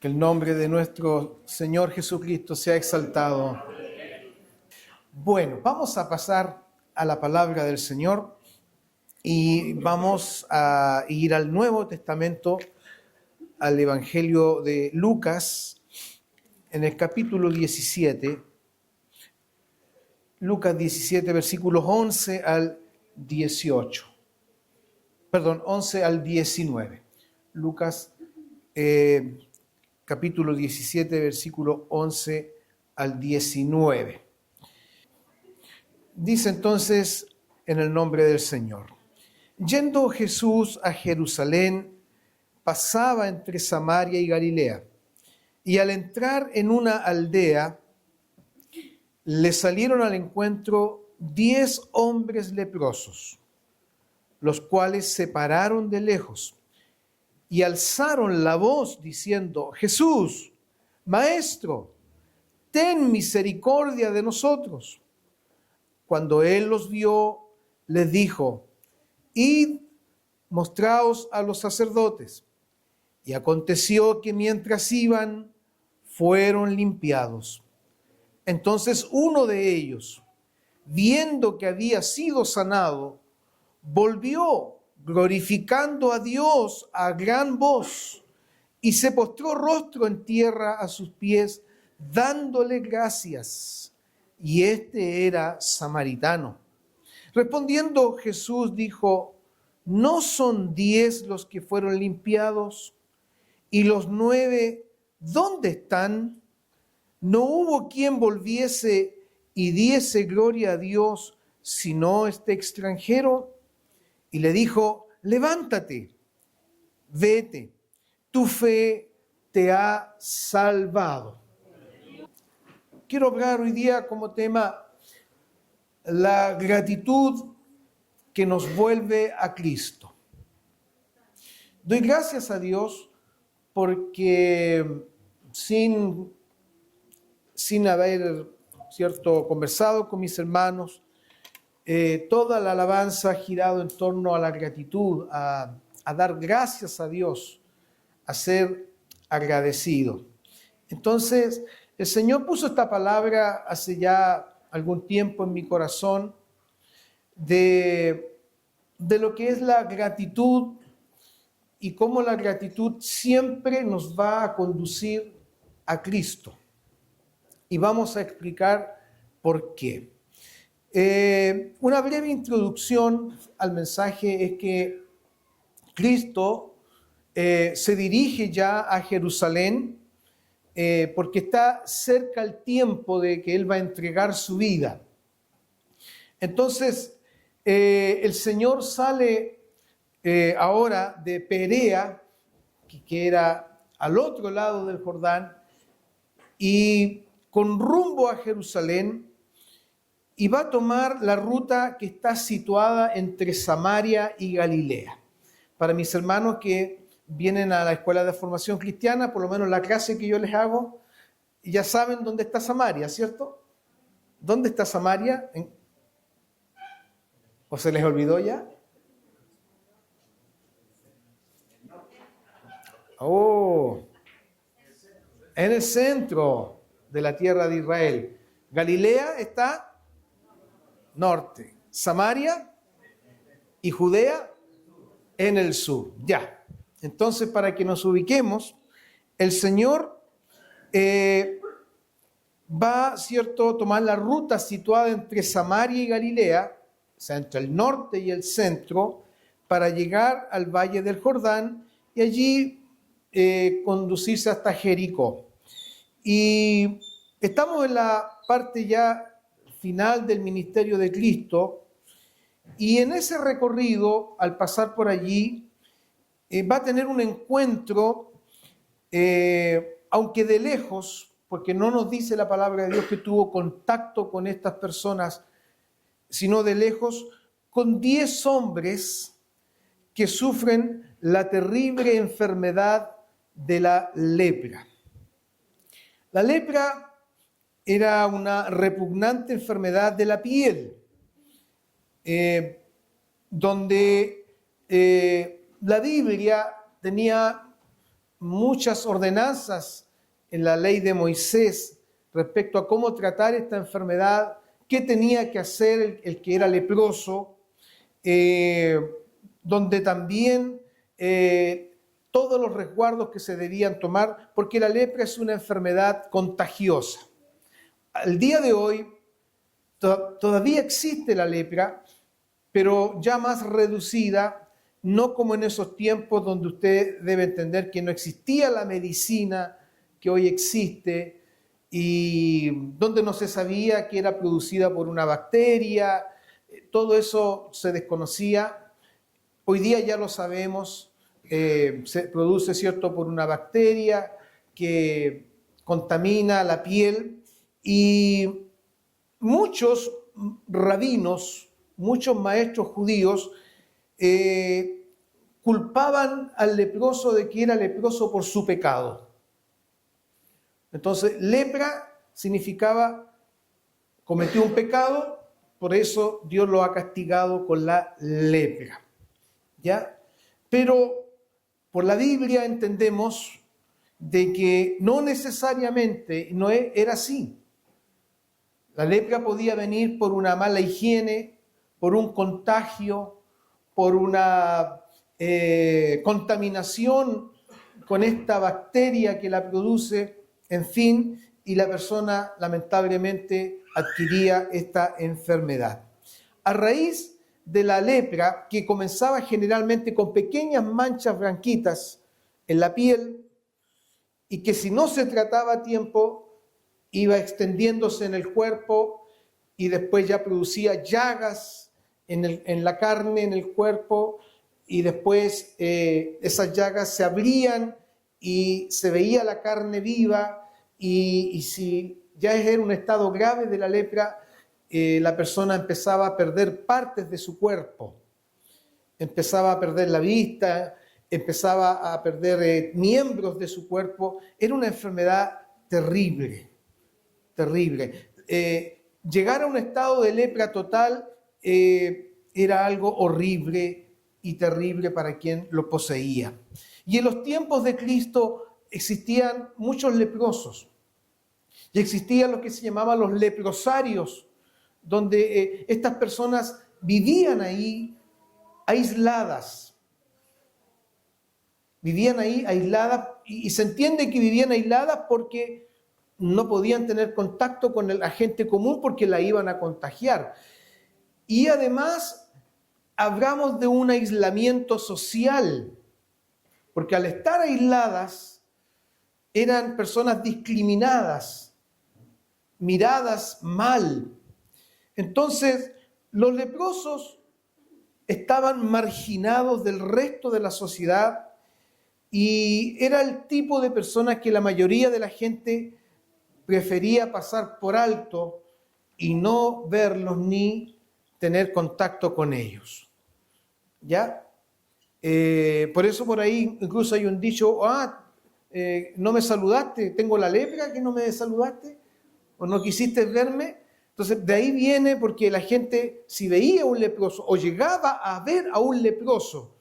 Que el nombre de nuestro Señor Jesucristo sea exaltado. Bueno, vamos a pasar a la palabra del Señor y vamos a ir al Nuevo Testamento, al Evangelio de Lucas, en el capítulo 17. Lucas 17, versículos 11 al 18. Perdón, 11 al 19. Lucas capítulo 17, versículo 11 al 19. Dice entonces en el nombre del Señor: Yendo Jesús a Jerusalén, pasaba entre Samaria y Galilea, y al entrar en una aldea, le salieron al encuentro 10 hombres leprosos, los cuales se pararon de lejos y alzaron la voz diciendo: Jesús, Maestro, ten misericordia de nosotros. Cuando él los vio, les dijo: Id, mostraos a los sacerdotes. Y aconteció que mientras iban, fueron limpiados. Entonces uno de ellos, viendo que había sido sanado, volvió glorificando a Dios a gran voz y se postró rostro en tierra a sus pies, dándole gracias. Y este era samaritano. Respondiendo Jesús dijo: ¿No son 10 los que fueron limpiados? ¿Y los 9 dónde están? ¿No hubo quien volviese y diese gloria a Dios, sino este extranjero? Y le dijo: levántate, vete, tu fe te ha salvado. Quiero hablar hoy día como tema la gratitud que nos vuelve a Cristo. Doy gracias a Dios porque sin haber conversado con mis hermanos, toda la alabanza ha girado en torno a la gratitud, a dar gracias a Dios, a ser agradecido. Entonces, el Señor puso esta palabra hace ya algún tiempo en mi corazón de lo que es la gratitud y cómo la gratitud siempre nos va a conducir a Cristo. Y vamos a explicar por qué. Una breve introducción al mensaje es que Cristo se dirige ya a Jerusalén porque está cerca el tiempo de que Él va a entregar su vida. Entonces, el Señor sale ahora de Perea, que era al otro lado del Jordán, y con rumbo a Jerusalén, y va a tomar la ruta que está situada entre Samaria y Galilea. Para mis hermanos que vienen a la escuela de formación cristiana, por lo menos la clase que yo les hago, ya saben dónde está Samaria, ¿cierto? ¿Dónde está Samaria? ¿O se les olvidó ya? Oh, en el centro de la tierra de Israel. Galilea está norte, Samaria y Judea en el sur. Ya. Entonces, para que nos ubiquemos, el Señor va, ¿cierto?, a tomar la ruta situada entre Samaria y Galilea, o sea, entre el norte y el centro, para llegar al valle del Jordán y allí conducirse hasta Jericó. Y estamos en la parte ya final del ministerio de Cristo, y en ese recorrido, al pasar por allí, va a tener un encuentro, aunque de lejos, porque no nos dice la palabra de Dios que tuvo contacto con estas personas, sino de lejos, con 10 hombres que sufren la terrible enfermedad de la lepra. La lepra era una repugnante enfermedad de la piel, donde la Biblia tenía muchas ordenanzas en la ley de Moisés respecto a cómo tratar esta enfermedad, qué tenía que hacer el que era leproso, donde también todos los resguardos que se debían tomar, porque la lepra es una enfermedad contagiosa. Al día de hoy todavía existe la lepra, pero ya más reducida, no como en esos tiempos donde usted debe entender que no existía la medicina que hoy existe y donde no se sabía que era producida por una bacteria, todo eso se desconocía. Hoy día ya lo sabemos, se produce, ¿cierto?, por una bacteria que contamina la piel y muchos rabinos, muchos maestros judíos culpaban al leproso de que era leproso por su pecado. Entonces, lepra significaba cometió un pecado, por eso Dios lo ha castigado con la lepra. ¿Ya? Pero por la Biblia entendemos de que no necesariamente no era así. La lepra podía venir por una mala higiene, por un contagio, por una contaminación con esta bacteria que la produce, en fin, y la persona lamentablemente adquiría esta enfermedad. A raíz de la lepra, que comenzaba generalmente con pequeñas manchas blanquitas en la piel y que si no se trataba a tiempo iba extendiéndose en el cuerpo y después ya producía llagas en la carne, en el cuerpo, y después esas llagas se abrían y se veía la carne viva y si ya era un estado grave de la lepra, la persona empezaba a perder partes de su cuerpo, empezaba a perder la vista, empezaba a perder miembros de su cuerpo. Era una enfermedad terrible, terrible. Llegar a un estado de lepra total era algo horrible y terrible para quien lo poseía. Y en los tiempos de Cristo existían muchos leprosos y existían lo que se llamaban los leprosarios, donde estas personas vivían ahí aisladas. Vivían ahí aisladas y se entiende que vivían aisladas porque no podían tener contacto con la gente común porque la iban a contagiar. Y además hablamos de un aislamiento social, porque al estar aisladas eran personas discriminadas, miradas mal. Entonces, los leprosos estaban marginados del resto de la sociedad y era el tipo de personas que la mayoría de la gente prefería pasar por alto y no verlos ni tener contacto con ellos. ¿Ya? Por eso por ahí incluso hay un dicho, no me saludaste, tengo la lepra que no me saludaste, o no quisiste verme. Entonces, de ahí viene porque la gente, si veía a un leproso o llegaba a ver a un leproso,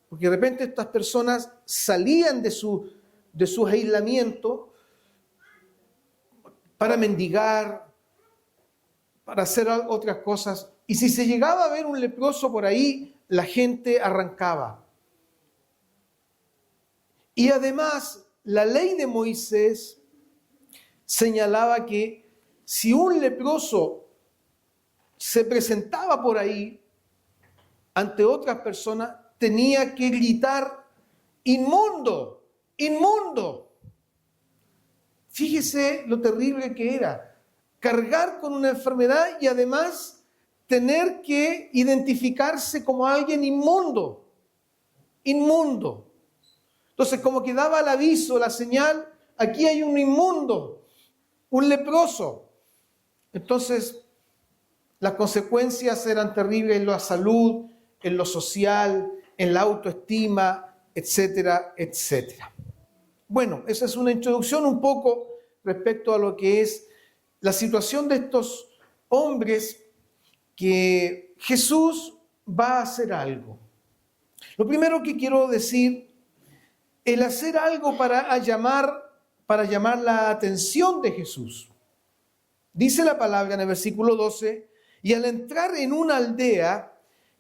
porque de repente estas personas salían de su aislamiento para mendigar, para hacer otras cosas, y si se llegaba a ver un leproso por ahí, la gente arrancaba. Y además, la ley de Moisés señalaba que si un leproso se presentaba por ahí ante otras personas, tenía que gritar, inmundo, inmundo. Fíjese lo terrible que era, cargar con una enfermedad y además tener que identificarse como alguien inmundo, inmundo. Entonces, como que daba el aviso, la señal, aquí hay un inmundo, un leproso. Entonces, las consecuencias eran terribles en la salud, en lo social, en la autoestima, etcétera, etcétera. Bueno, esa es una introducción un poco respecto a lo que es la situación de estos hombres que Jesús va a hacer algo. Lo primero que quiero decir el hacer algo para llamar la atención de Jesús. Dice la palabra en el versículo 12, y al entrar en una aldea,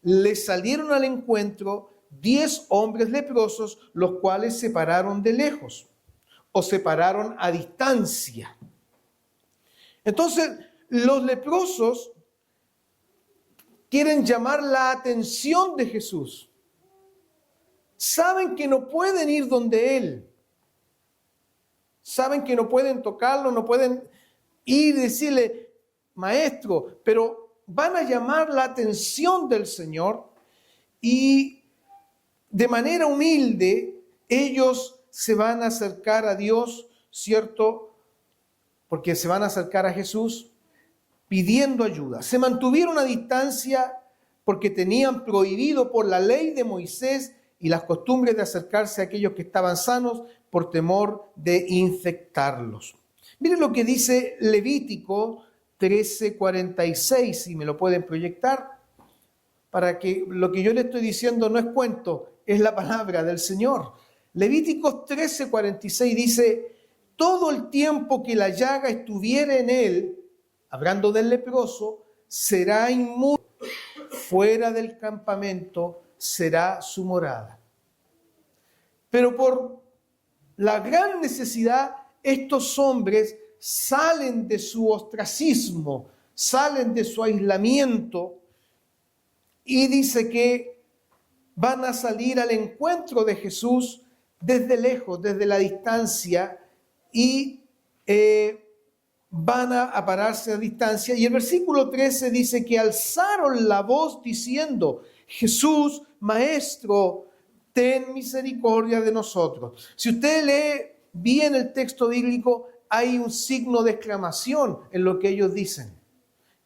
le salieron al encuentro 10 hombres leprosos, los cuales se pararon de lejos, o se pararon a distancia. Entonces, los leprosos quieren llamar la atención de Jesús. Saben que no pueden ir donde Él. Saben que no pueden tocarlo, no pueden ir y decirle, maestro, pero van a llamar la atención del Señor y de manera humilde ellos se van a acercar a Dios, ¿cierto? Porque se van a acercar a Jesús pidiendo ayuda. Se mantuvieron a distancia porque tenían prohibido por la ley de Moisés y las costumbres de acercarse a aquellos que estaban sanos por temor de infectarlos. Miren lo que dice Levítico 13:46, si me lo pueden proyectar, para que lo que yo le estoy diciendo no es cuento, es la palabra del Señor. Levíticos 13:46 dice, todo el tiempo que la llaga estuviera en él, hablando del leproso, será inmundo, fuera del campamento será su morada. Pero por la gran necesidad, estos hombres salen de su ostracismo, salen de su aislamiento y dice que van a salir al encuentro de Jesús desde lejos, desde la distancia y van a pararse a distancia. Y el versículo 13 dice que alzaron la voz diciendo, Jesús, Maestro, ten misericordia de nosotros. Si usted lee bien el texto bíblico, hay un signo de exclamación en lo que ellos dicen.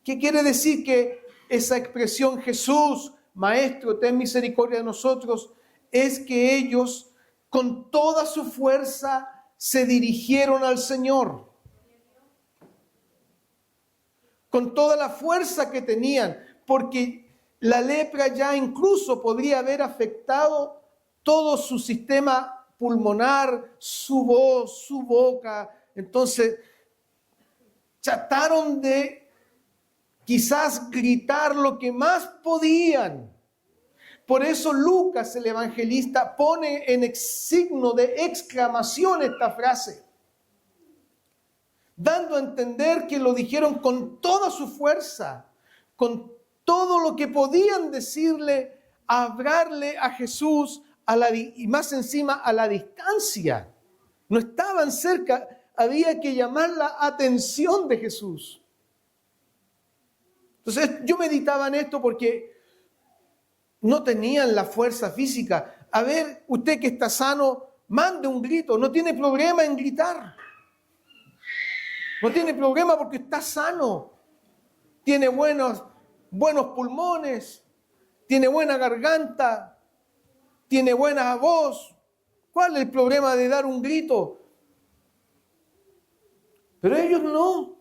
¿Qué quiere decir? Que esa expresión, Jesús, Maestro, ten misericordia de nosotros, es que ellos con toda su fuerza se dirigieron al Señor. Con toda la fuerza que tenían, porque la lepra ya incluso podría haber afectado todo su sistema pulmonar, su voz, su boca. Entonces, trataron de quizás gritar lo que más podían. Por eso Lucas, el evangelista, pone en signo de exclamación esta frase, dando a entender que lo dijeron con toda su fuerza, con todo lo que podían decirle, hablarle a Jesús, y más encima a la distancia. No estaban cerca, había que llamar la atención de Jesús. Entonces yo meditaba en esto porque no tenían la fuerza física. A ver, usted que está sano, mande un grito, no tiene problema en gritar. No tiene problema porque está sano. Tiene buenos pulmones, tiene buena garganta, tiene buena voz. ¿Cuál es el problema de dar un grito? Pero ellos no.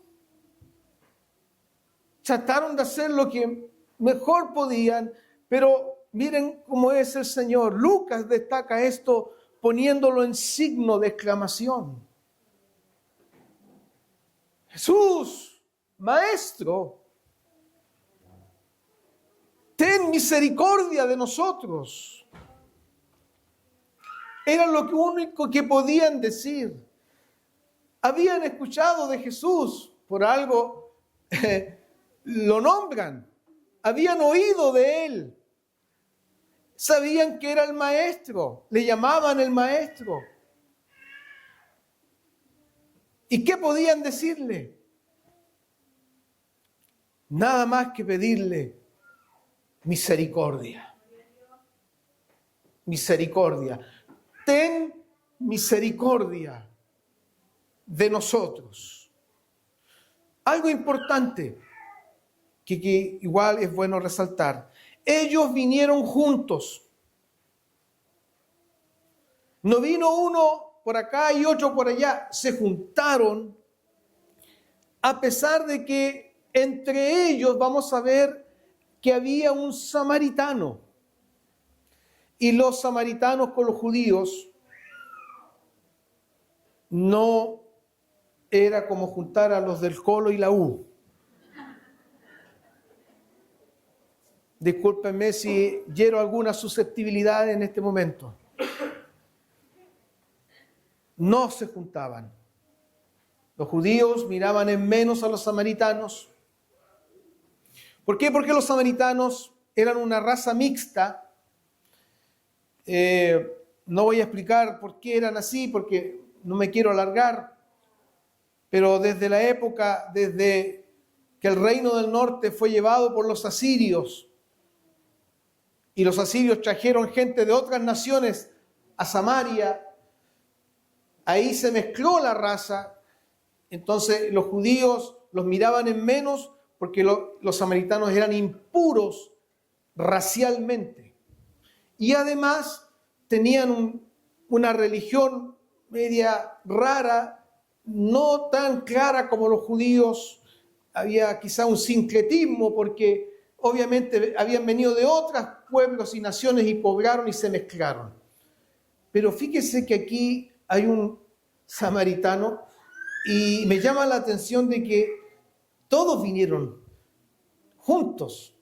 Trataron de hacer lo que mejor podían, pero miren cómo es el Señor. Lucas destaca esto poniéndolo en signo de exclamación. Jesús, Maestro, ten misericordia de nosotros. Era lo único que podían decir. Habían escuchado de Jesús, por algo lo nombran. Habían oído de él. Sabían que era el Maestro. Le llamaban el Maestro. ¿Y qué podían decirle? Nada más que pedirle misericordia. Misericordia. Ten misericordia de nosotros. Algo importante que igual es bueno resaltar. Ellos vinieron juntos. No vino uno por acá y otro por allá. Se juntaron a pesar de que entre ellos vamos a ver que había un samaritano. Y los samaritanos con los judíos no era como juntar a los del Colo y la U. Discúlpenme si hiero alguna susceptibilidad en este momento. No se juntaban. Los judíos miraban en menos a los samaritanos. ¿Por qué? Porque los samaritanos eran una raza mixta. No voy a explicar por qué eran así, porque no me quiero alargar. Pero desde la época, desde que el reino del norte fue llevado por los asirios, y los asirios trajeron gente de otras naciones a Samaria, ahí se mezcló la raza. Entonces los judíos los miraban en menos porque los samaritanos eran impuros racialmente. Y además tenían una religión media rara, no tan clara como los judíos. Había quizá un sincretismo porque obviamente habían venido de otros pueblos y naciones y poblaron y se mezclaron. Pero fíjese que aquí hay un samaritano y me llama la atención de que todos vinieron juntos,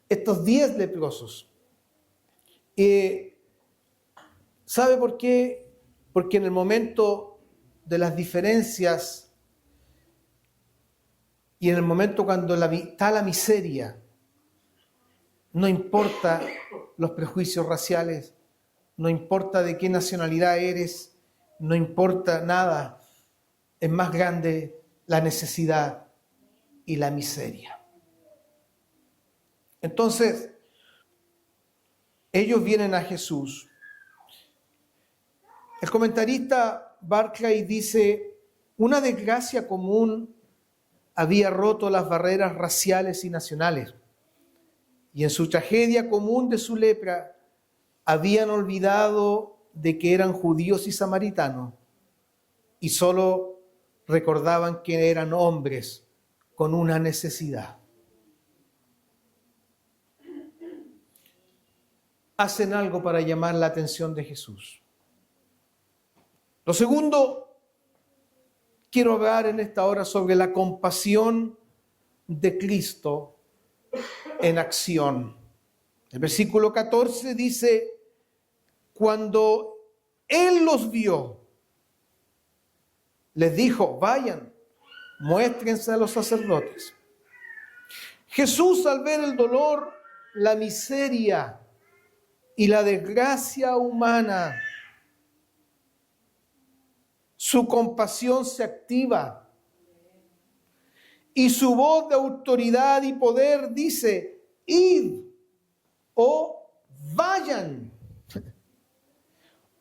estos 10 leprosos. ¿Sabe por qué? Porque en el momento de las diferencias y en el momento cuando está la miseria, no importa los prejuicios raciales, no importa de qué nacionalidad eres, no importa nada, es más grande la necesidad y la miseria. Entonces, ellos vienen a Jesús. El comentarista Barclay dice, una desgracia común había roto las barreras raciales y nacionales, y en su tragedia común de su lepra, habían olvidado de que eran judíos y samaritanos, y solo recordaban que eran hombres con una necesidad. Hacen algo para llamar la atención de Jesús. Lo segundo, quiero hablar en esta hora sobre la compasión de Cristo en acción. El versículo 14 dice, cuando Él los vio, les dijo, vayan, muéstrense a los sacerdotes. Jesús, al ver el dolor, la miseria y la desgracia humana, su compasión se activa y su voz de autoridad y poder dice, id o vayan.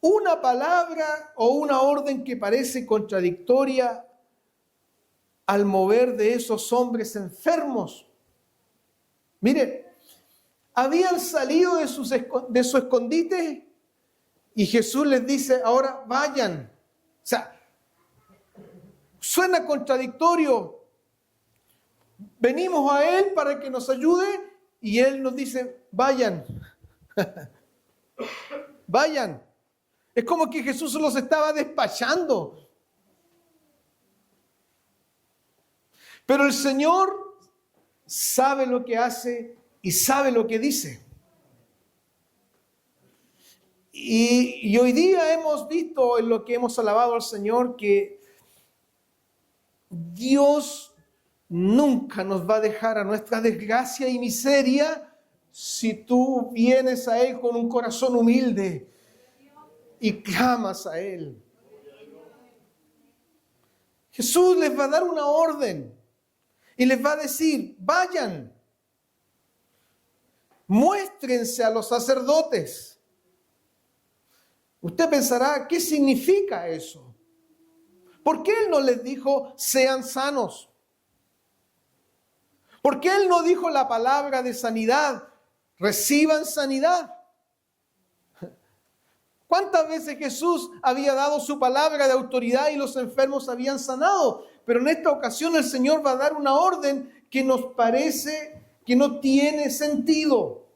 Una palabra o una orden que parece contradictoria al mover de esos hombres enfermos. Mire, habían salido de su escondite y Jesús les dice, ahora vayan. O sea, suena contradictorio. Venimos a Él para que nos ayude y Él nos dice, vayan. Vayan. Es como que Jesús los estaba despachando. Pero el Señor sabe lo que hace y sabe lo que dice. Y hoy día hemos visto en lo que hemos alabado al Señor que Dios nunca nos va a dejar a nuestra desgracia y miseria si tú vienes a Él con un corazón humilde y clamas a Él. Jesús les va a dar una orden y les va a decir, vayan, muéstrense a los sacerdotes. Usted pensará, ¿qué significa eso? ¿Por qué Él no les dijo, sean sanos? ¿Por qué Él no dijo la palabra de sanidad, reciban sanidad? ¿Cuántas veces Jesús había dado su palabra de autoridad y los enfermos habían sanado? Pero en esta ocasión el Señor va a dar una orden que nos parece que no tiene sentido.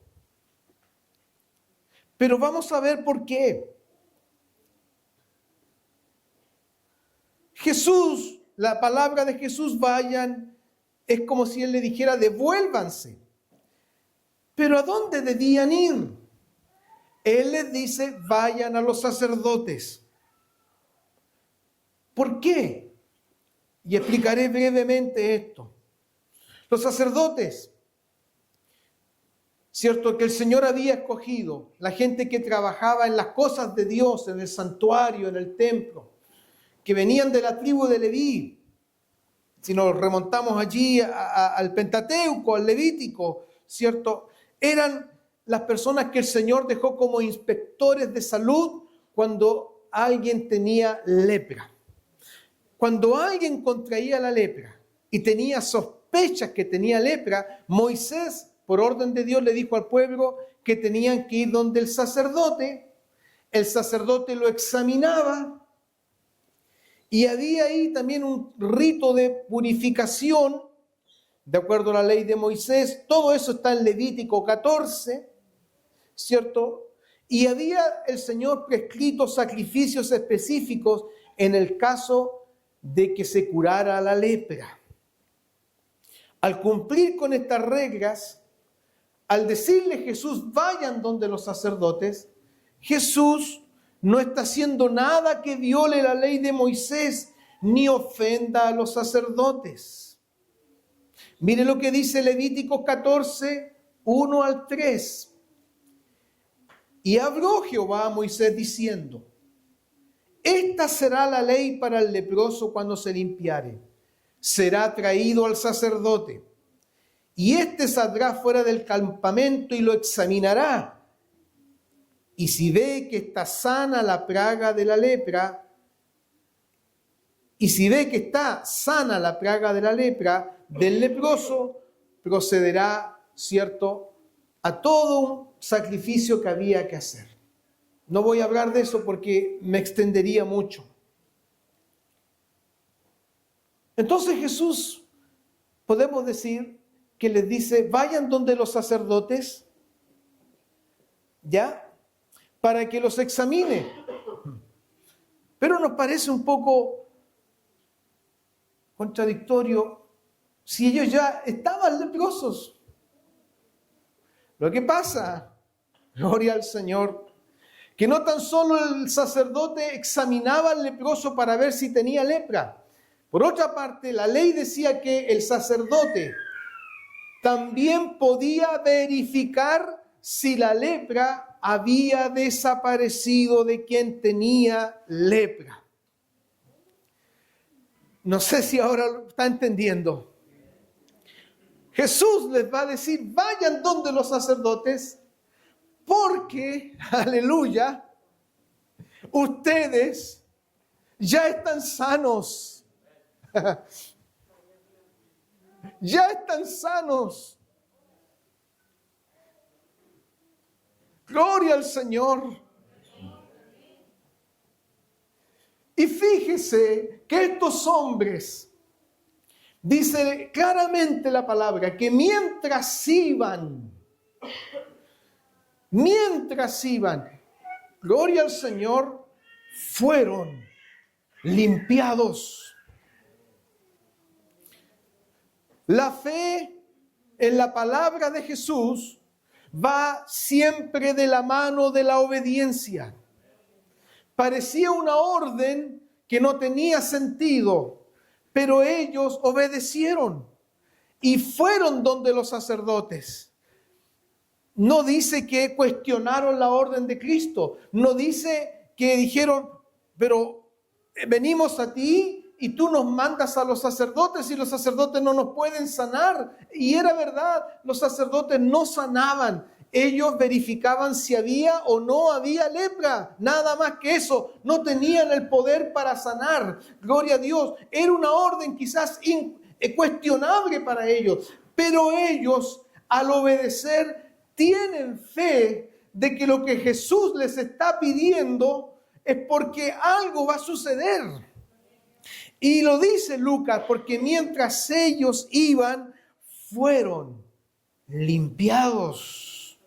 Pero vamos a ver por qué. Jesús, la palabra de Jesús, vayan, es como si Él le dijera, devuélvanse. ¿Pero a dónde debían ir? Él les dice, vayan a los sacerdotes. ¿Por qué? Y explicaré brevemente esto. Los sacerdotes, cierto que el Señor había escogido, la gente que trabajaba en las cosas de Dios, en el santuario, en el templo, que venían de la tribu de Leví. Si nos remontamos allí al Pentateuco, al Levítico, cierto, eran las personas que el Señor dejó como inspectores de salud cuando alguien tenía lepra. Cuando alguien contraía la lepra y tenía sospechas que tenía lepra, Moisés, por orden de Dios, le dijo al pueblo que tenían que ir donde el sacerdote lo examinaba y había ahí también un rito de purificación, de acuerdo a la ley de Moisés. Todo eso está en Levítico 14, ¿cierto? Y había el Señor prescrito sacrificios específicos en el caso de que se curara la lepra. Al cumplir con estas reglas, al decirle Jesús, vayan donde los sacerdotes, Jesús no está haciendo nada que viole la ley de Moisés ni ofenda a los sacerdotes. Mire lo que dice Levítico 14, 1 al 3. Y habló Jehová a Moisés diciendo, esta será la ley para el leproso cuando se limpiare. Será traído al sacerdote, y éste saldrá fuera del campamento y lo examinará. Y si ve que está sana la plaga de la lepra, del leproso, procederá, ¿cierto?, a todo un sacrificio que había que hacer. No voy a hablar de eso porque me extendería mucho. Entonces Jesús, podemos decir que les dice, vayan donde los sacerdotes, ¿ya?, para que los examine. Pero nos parece un poco contradictorio si ellos ya estaban leprosos. Lo que pasa, gloria al Señor, que no tan solo el sacerdote examinaba al leproso para ver si tenía lepra. Por otra parte, la ley decía que el sacerdote también podía verificar si la lepra había desaparecido de quien tenía lepra. No sé si ahora lo está entendiendo. Jesús les va a decir, vayan donde los sacerdotes, porque, aleluya, ustedes ya están sanos. Ya están sanos. Gloria al Señor. Y fíjese que estos hombres, dice claramente la palabra, que mientras iban, gloria al Señor, fueron limpiados. La fe en la palabra de Jesús va siempre de la mano de la obediencia. Parecía una orden que no tenía sentido, pero ellos obedecieron y fueron donde los sacerdotes. No dice que cuestionaron la orden de Cristo, no dice que dijeron, pero venimos a ti y tú nos mandas a los sacerdotes y los sacerdotes no nos pueden sanar. Y era verdad, los sacerdotes no sanaban. Ellos verificaban si había o no había lepra. Nada más que eso. No tenían el poder para sanar. Gloria a Dios. Era una orden quizás cuestionable para ellos. Pero ellos, al obedecer, tienen fe de que lo que Jesús les está pidiendo es porque algo va a suceder. Y lo dice Lucas, porque mientras ellos iban, fueron limpiados.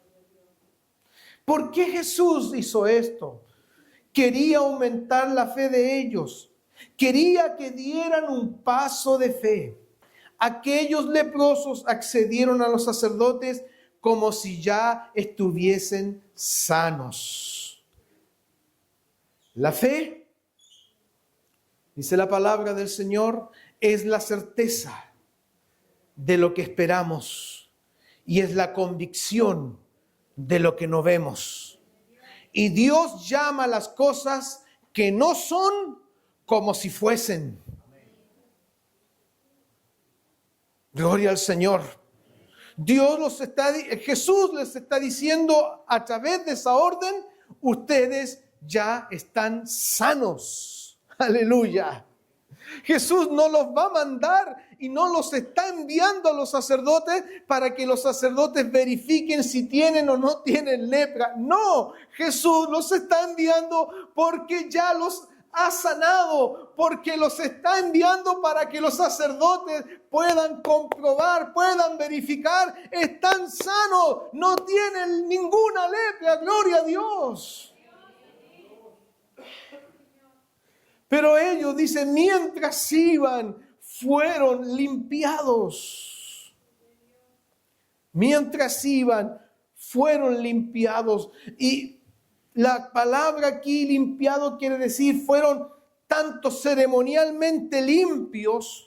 ¿Por qué Jesús hizo esto? Quería aumentar la fe de ellos. Quería que dieran un paso de fe. Aquellos leprosos accedieron a los sacerdotes como si ya estuviesen sanos. La fe, dice la palabra del Señor, es la certeza de lo que esperamos y es la convicción de lo que no vemos. Y Dios llama las cosas que no son como si fuesen. Gloria al Señor. Jesús les está diciendo a través de esa orden, ustedes ya están sanos. Aleluya. Jesús no los va a mandar y no los está enviando a los sacerdotes para que los sacerdotes verifiquen si tienen o no tienen lepra. No, Jesús los está enviando porque ya los ha sanado, porque los está enviando para que los sacerdotes puedan comprobar, puedan verificar, están sanos, no tienen ninguna lepra, gloria a Dios. Pero ellos, dicen, mientras iban, fueron limpiados. Mientras iban, fueron limpiados. Y la palabra aquí limpiado quiere decir fueron tanto ceremonialmente limpios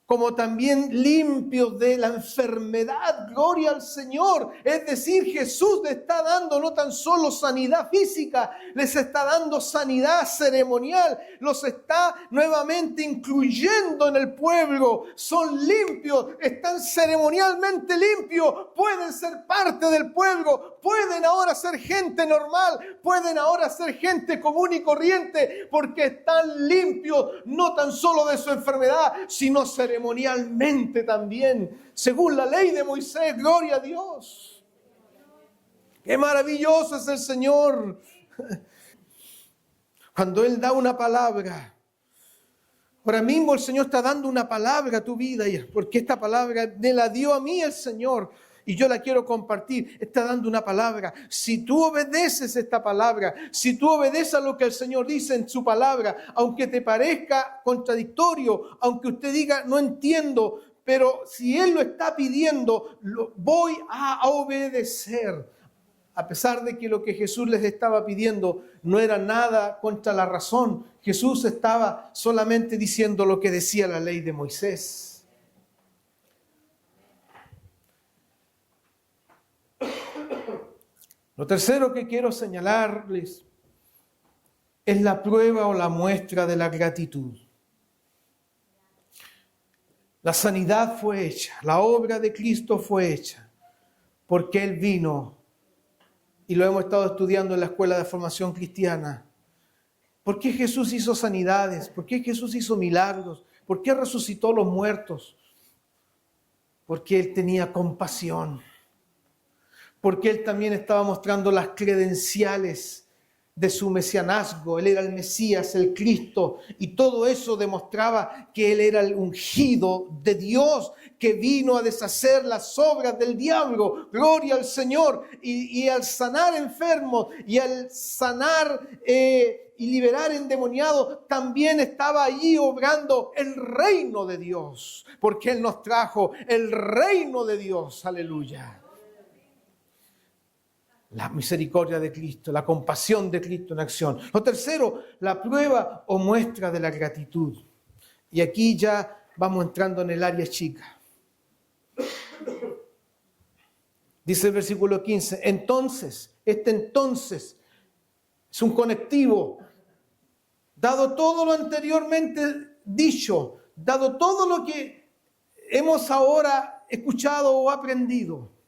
como también limpios de la enfermedad. Gloria al Señor. Es decir, Jesús le está dando no tan solo sanidad física, les está dando sanidad ceremonial, los está nuevamente incluyendo en el pueblo. Son limpios, están ceremonialmente limpios, pueden ser parte del pueblo, pueden ahora ser gente normal, pueden ahora ser gente común y corriente, porque están limpios no tan solo de su enfermedad, sino ceremonialmente también, según la ley de Moisés. Gloria a Dios. Qué maravilloso es el Señor. Cuando Él da una palabra, ahora mismo el Señor está dando una palabra a tu vida, porque esta palabra me la dio a mí el Señor y yo la quiero compartir. Está dando una palabra. Si tú obedeces esta palabra, si tú obedeces a lo que el Señor dice en su palabra, aunque te parezca contradictorio, aunque usted diga no entiendo, pero si Él lo está pidiendo, voy a obedecer. A pesar de que lo que Jesús les estaba pidiendo no era nada contra la razón, Jesús estaba solamente diciendo lo que decía la ley de Moisés. Lo tercero que quiero señalarles es la prueba o la muestra de la gratitud. La sanidad fue hecha, la obra de Cristo fue hecha, porque Él vino, y lo hemos estado estudiando en la Escuela de Formación Cristiana. ¿Por qué Jesús hizo sanidades? ¿Por qué Jesús hizo milagros? ¿Por qué resucitó a los muertos? Porque Él tenía compasión. Porque Él también estaba mostrando las credenciales de su mesianazgo. Él era el Mesías, el Cristo, y todo eso demostraba que Él era el ungido de Dios, que vino a deshacer las obras del diablo. Gloria al Señor. Y al sanar enfermos, y al sanar y liberar endemoniados, también estaba allí obrando el reino de Dios, porque Él nos trajo el reino de Dios. Aleluya. La misericordia de Cristo, la compasión de Cristo en acción. Lo tercero, la prueba o muestra de la gratitud. Y aquí ya vamos entrando en el área chica. Dice el versículo 15, entonces es un conectivo. Dado todo lo anteriormente dicho, dado todo lo que hemos ahora escuchado o aprendido,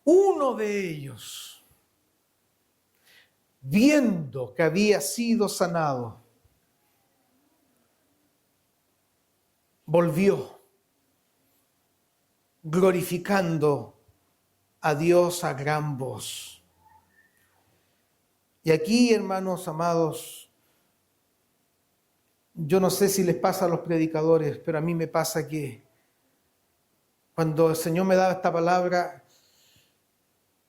uno de ellos, viendo que había sido sanado, volvió, glorificando a Dios a gran voz. Y aquí, hermanos amados, yo no sé si les pasa a los predicadores, pero a mí me pasa que cuando el Señor me daba esta palabra,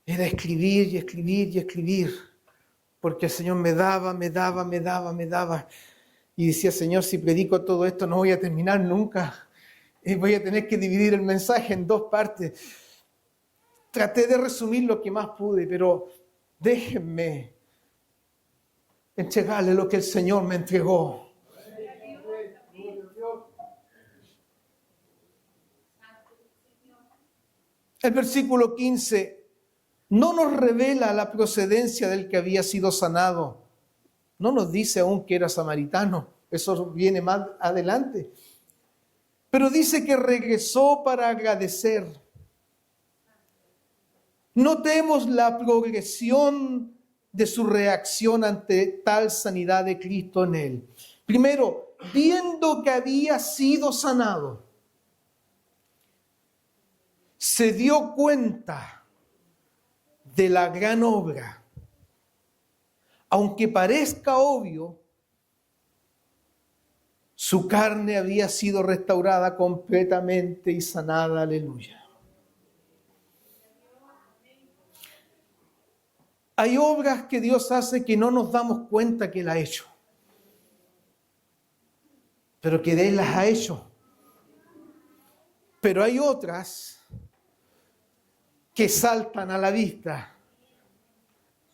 era escribir y escribir y escribir, porque el Señor me daba. Y decía, Señor, si predico todo esto no voy a terminar nunca. Y voy a tener que dividir el mensaje en dos partes. Traté de resumir lo que más pude, pero déjenme entregarle lo que el Señor me entregó. El versículo 15 no nos revela la procedencia del que había sido sanado. No nos dice aún que era samaritano. Eso viene más adelante. Pero dice que regresó para agradecer. Notemos la progresión de su reacción ante tal sanidad de Cristo en él. Primero, viendo que había sido sanado, se dio cuenta de la gran obra. Aunque parezca obvio, su carne había sido restaurada completamente y sanada. Aleluya. Hay obras que Dios hace que no nos damos cuenta que Él ha hecho, pero que Él las ha hecho. Pero hay otras que saltan a la vista,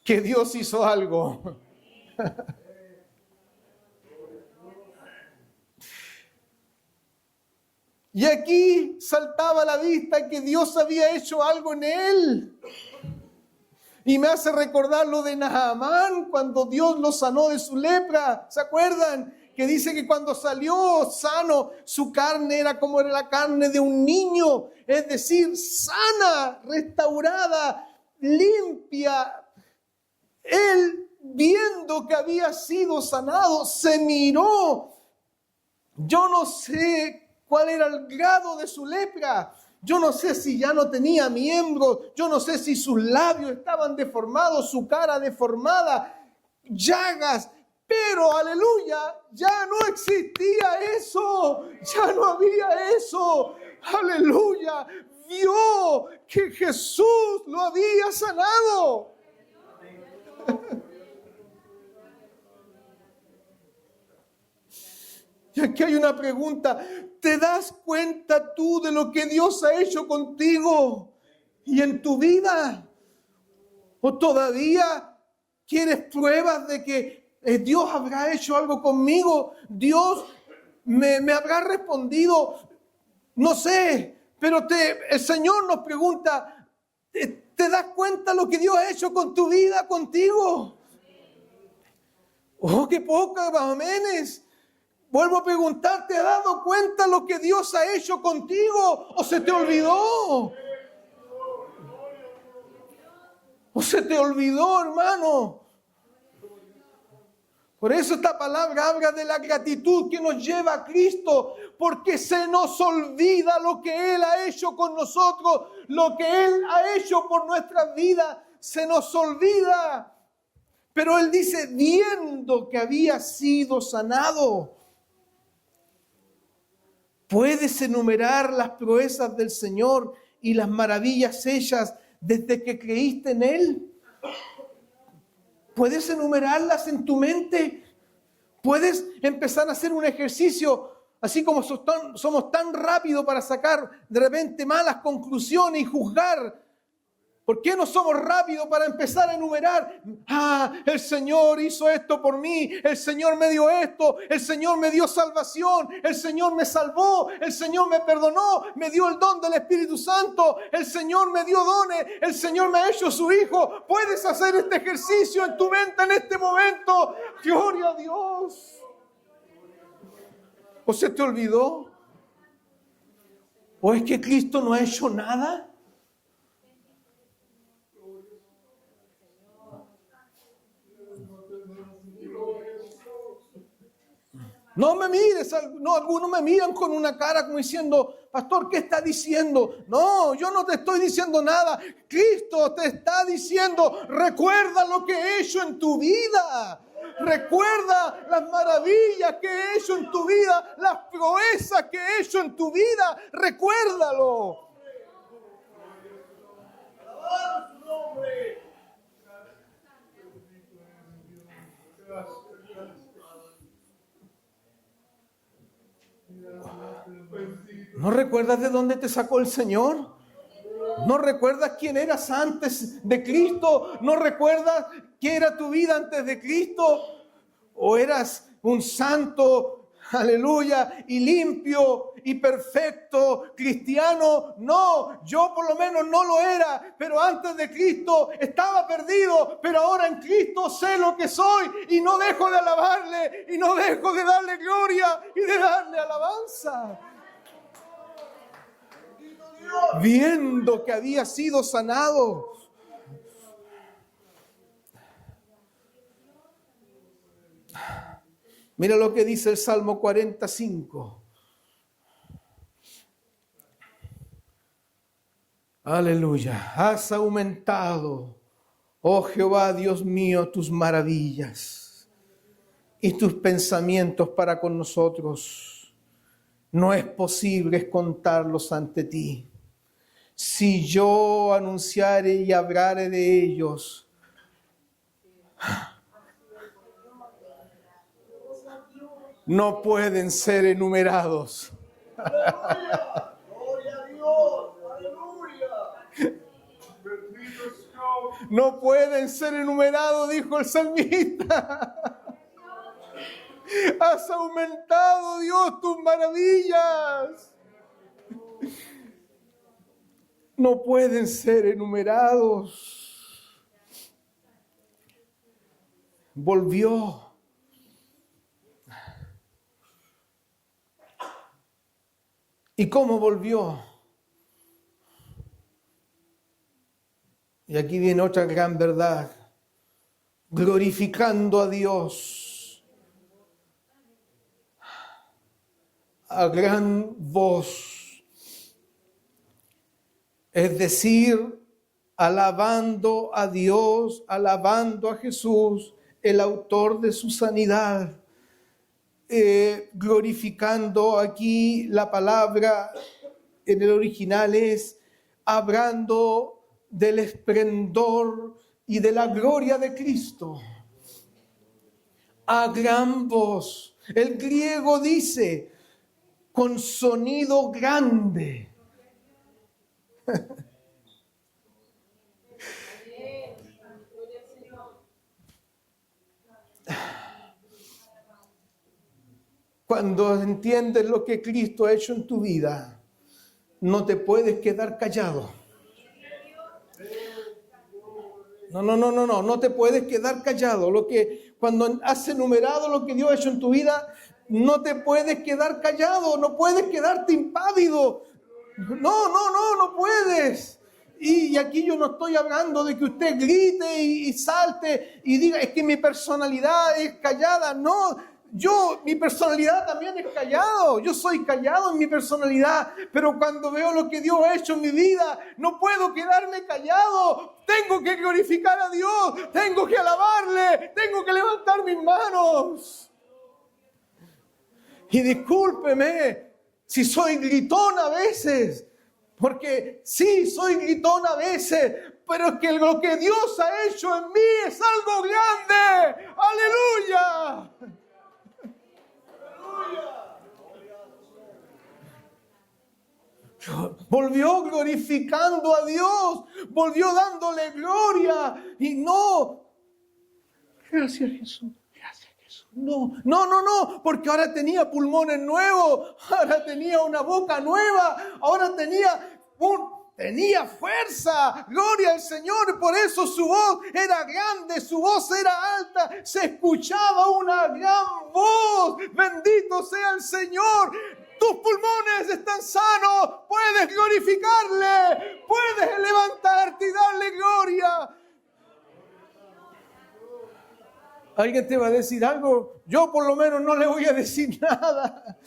que Dios hizo algo. Y aquí saltaba a la vista que Dios había hecho algo en él. Y me hace recordar lo de Naamán, cuando Dios lo sanó de su lepra. ¿Se acuerdan? Que dice que cuando salió sano, su carne era como era la carne de un niño. Es decir, sana, restaurada, limpia. Él, viendo que había sido sanado, se miró. Yo no sé cuál era el grado de su lepra. Yo no sé si ya no tenía miembros. Yo no sé si sus labios estaban deformados, su cara deformada, llagas. Pero, aleluya, ya no existía eso. Ya no había eso. Aleluya. Vio que Jesús lo había sanado. Y aquí hay una pregunta. ¿Te das cuenta tú de lo que Dios ha hecho contigo y en tu vida? ¿O todavía quieres pruebas de que Dios habrá hecho algo conmigo? ¿Dios me habrá respondido? No sé, pero el Señor nos pregunta, ¿te das cuenta lo que Dios ha hecho con tu vida, contigo? Oh, qué poca, amenes. Vuelvo a preguntar, ¿te has dado cuenta lo que Dios ha hecho contigo? ¿O se te olvidó? ¿O se te olvidó, hermano? Por eso esta palabra habla de la gratitud que nos lleva a Cristo, porque se nos olvida lo que Él ha hecho con nosotros, lo que Él ha hecho por nuestras vidas, se nos olvida. Pero Él dice, viendo que había sido sanado. ¿Puedes enumerar las proezas del Señor y las maravillas hechas desde que creíste en Él? ¿Puedes enumerarlas en tu mente? ¿Puedes empezar a hacer un ejercicio, así como somos tan rápidos para sacar de repente malas conclusiones y juzgar? ¿Por qué no somos rápidos para empezar a enumerar? El Señor hizo esto por mí, el Señor me dio esto, el Señor me dio salvación, el Señor me salvó, el Señor me perdonó, me dio el don del Espíritu Santo, el Señor me dio dones, el Señor me ha hecho su hijo. Puedes hacer este ejercicio en tu mente en este momento. Gloria a Dios. ¿O se te olvidó? ¿O es que Cristo no ha hecho nada? No me mires, no, algunos me miran con una cara como diciendo, pastor, ¿qué está diciendo? No, yo no te estoy diciendo nada. Cristo te está diciendo, recuerda lo que he hecho en tu vida. Recuerda las maravillas que he hecho en tu vida, las proezas que he hecho en tu vida. Recuérdalo. ¿No recuerdas de dónde te sacó el Señor? ¿No recuerdas quién eras antes de Cristo? ¿No recuerdas qué era tu vida antes de Cristo? ¿O eras un santo, aleluya, y limpio y perfecto cristiano? No, yo por lo menos no lo era, pero antes de Cristo estaba perdido, pero ahora en Cristo sé lo que soy y no dejo de alabarle y no dejo de darle gloria y de darle alabanza. Viendo que había sido sanado. Mira lo que dice el Salmo 45. Aleluya. Has aumentado, oh Jehová, Dios mío, tus maravillas y tus pensamientos para con nosotros. No es posible contarlos ante ti. Si yo anunciare y hablare de ellos, no pueden ser enumerados. Gloria a Dios, aleluya. No pueden ser enumerados, dijo el salmista. Has aumentado, Dios, tus maravillas. No pueden ser enumerados. Volvió. ¿Y cómo volvió? Y aquí viene otra gran verdad. Glorificando a Dios a gran voz. Es decir, alabando a Dios, alabando a Jesús, el autor de su sanidad. Glorificando aquí la palabra en el original es hablando del esplendor y de la gloria de Cristo. A gran voz. El griego dice con sonido grande. Cuando entiendes lo que Cristo ha hecho en tu vida, no te puedes quedar callado. No te puedes quedar callado. Cuando has enumerado lo que Dios ha hecho en tu vida, no te puedes quedar callado, no puedes quedarte impávido. No puedes. Y aquí yo no estoy hablando de que usted grite y salte y diga, es que mi personalidad es callada. No, mi personalidad también es callado. Yo soy callado en mi personalidad, pero cuando veo lo que Dios ha hecho en mi vida, no puedo quedarme callado. Tengo que glorificar a Dios, tengo que alabarle, tengo que levantar mis manos. Y discúlpeme si soy gritón a veces, porque sí, soy gritón a veces, pero es que lo que Dios ha hecho en mí es algo grande. ¡Aleluya! Volvió glorificando a Dios, volvió dándole gloria y no. Gracias, Jesús. No, porque ahora tenía pulmones nuevos, ahora tenía una boca nueva, ahora tenía fuerza, gloria al Señor, por eso su voz era grande, su voz era alta, se escuchaba una gran voz, bendito sea el Señor. Tus pulmones están sanos, puedes glorificarle, puedes levantarte y darle gloria. ¿Alguien te va a decir algo? Yo por lo menos no le voy a decir nada.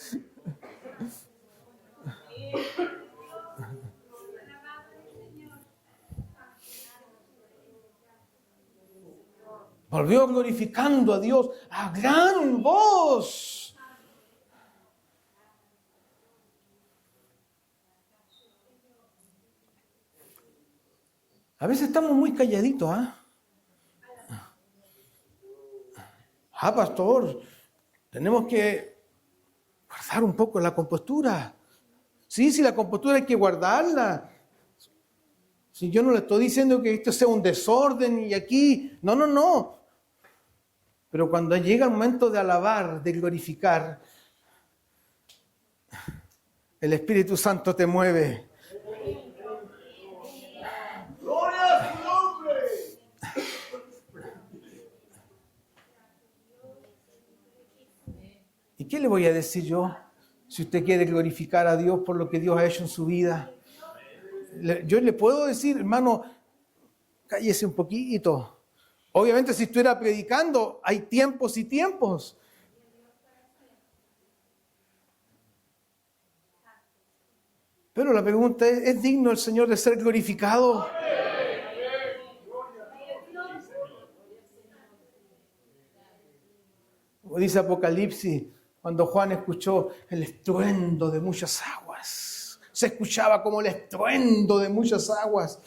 Volvió glorificando a Dios a gran voz. A veces estamos muy calladitos, ¿ah? Pastor, tenemos que guardar un poco la compostura. Sí, sí, la compostura hay que guardarla. Si yo no le estoy diciendo que esto sea un desorden y aquí, no, no, no. Pero cuando llega el momento de alabar, de glorificar, el Espíritu Santo te mueve. ¡Gloria a su nombre! ¿Y qué le voy a decir yo? Si usted quiere glorificar a Dios por lo que Dios ha hecho en su vida. Yo le puedo decir, hermano, cállese un poquito. Obviamente si estuviera predicando, hay tiempos y tiempos. Pero la pregunta ¿es digno el Señor de ser glorificado? Como dice Apocalipsis, cuando Juan escuchó el estruendo de muchas aguas. Se escuchaba como el estruendo de muchas aguas.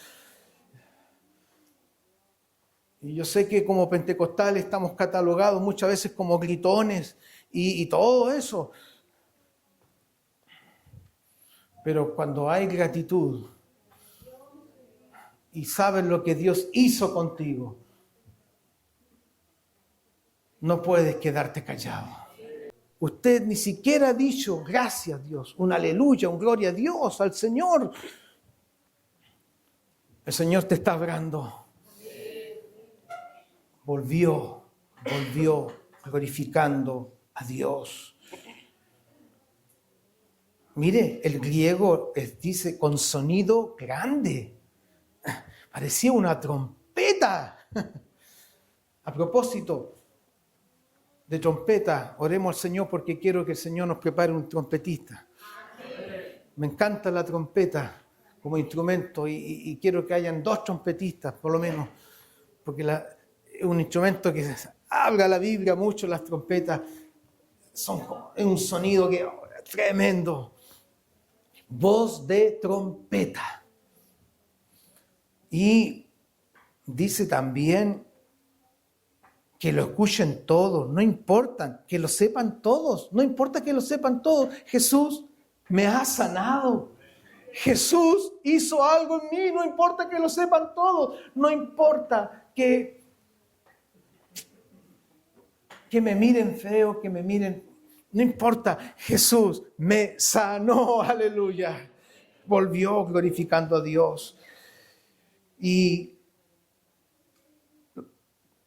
Y yo sé que como pentecostales estamos catalogados muchas veces como gritones y todo eso. Pero cuando hay gratitud y sabes lo que Dios hizo contigo, no puedes quedarte callado. Usted ni siquiera ha dicho gracias a Dios, un aleluya, un gloria a Dios, al Señor. El Señor te está hablando. Volvió glorificando a Dios. Mire, el griego dice con sonido grande. Parecía una trompeta. A propósito de trompeta, oremos al Señor porque quiero que el Señor nos prepare un trompetista. Me encanta la trompeta como instrumento y quiero que hayan 2 trompetistas por lo menos, porque es un instrumento que habla la Biblia mucho, las trompetas es un sonido que tremendo. Voz de trompeta. Y dice también que lo escuchen todos, no importa, que lo sepan todos, no importa que lo sepan todos. Jesús me ha sanado. Jesús hizo algo en mí, no importa que lo sepan todos, no importa que me miren feo, que me miren, no importa, Jesús me sanó, aleluya. Volvió glorificando a Dios y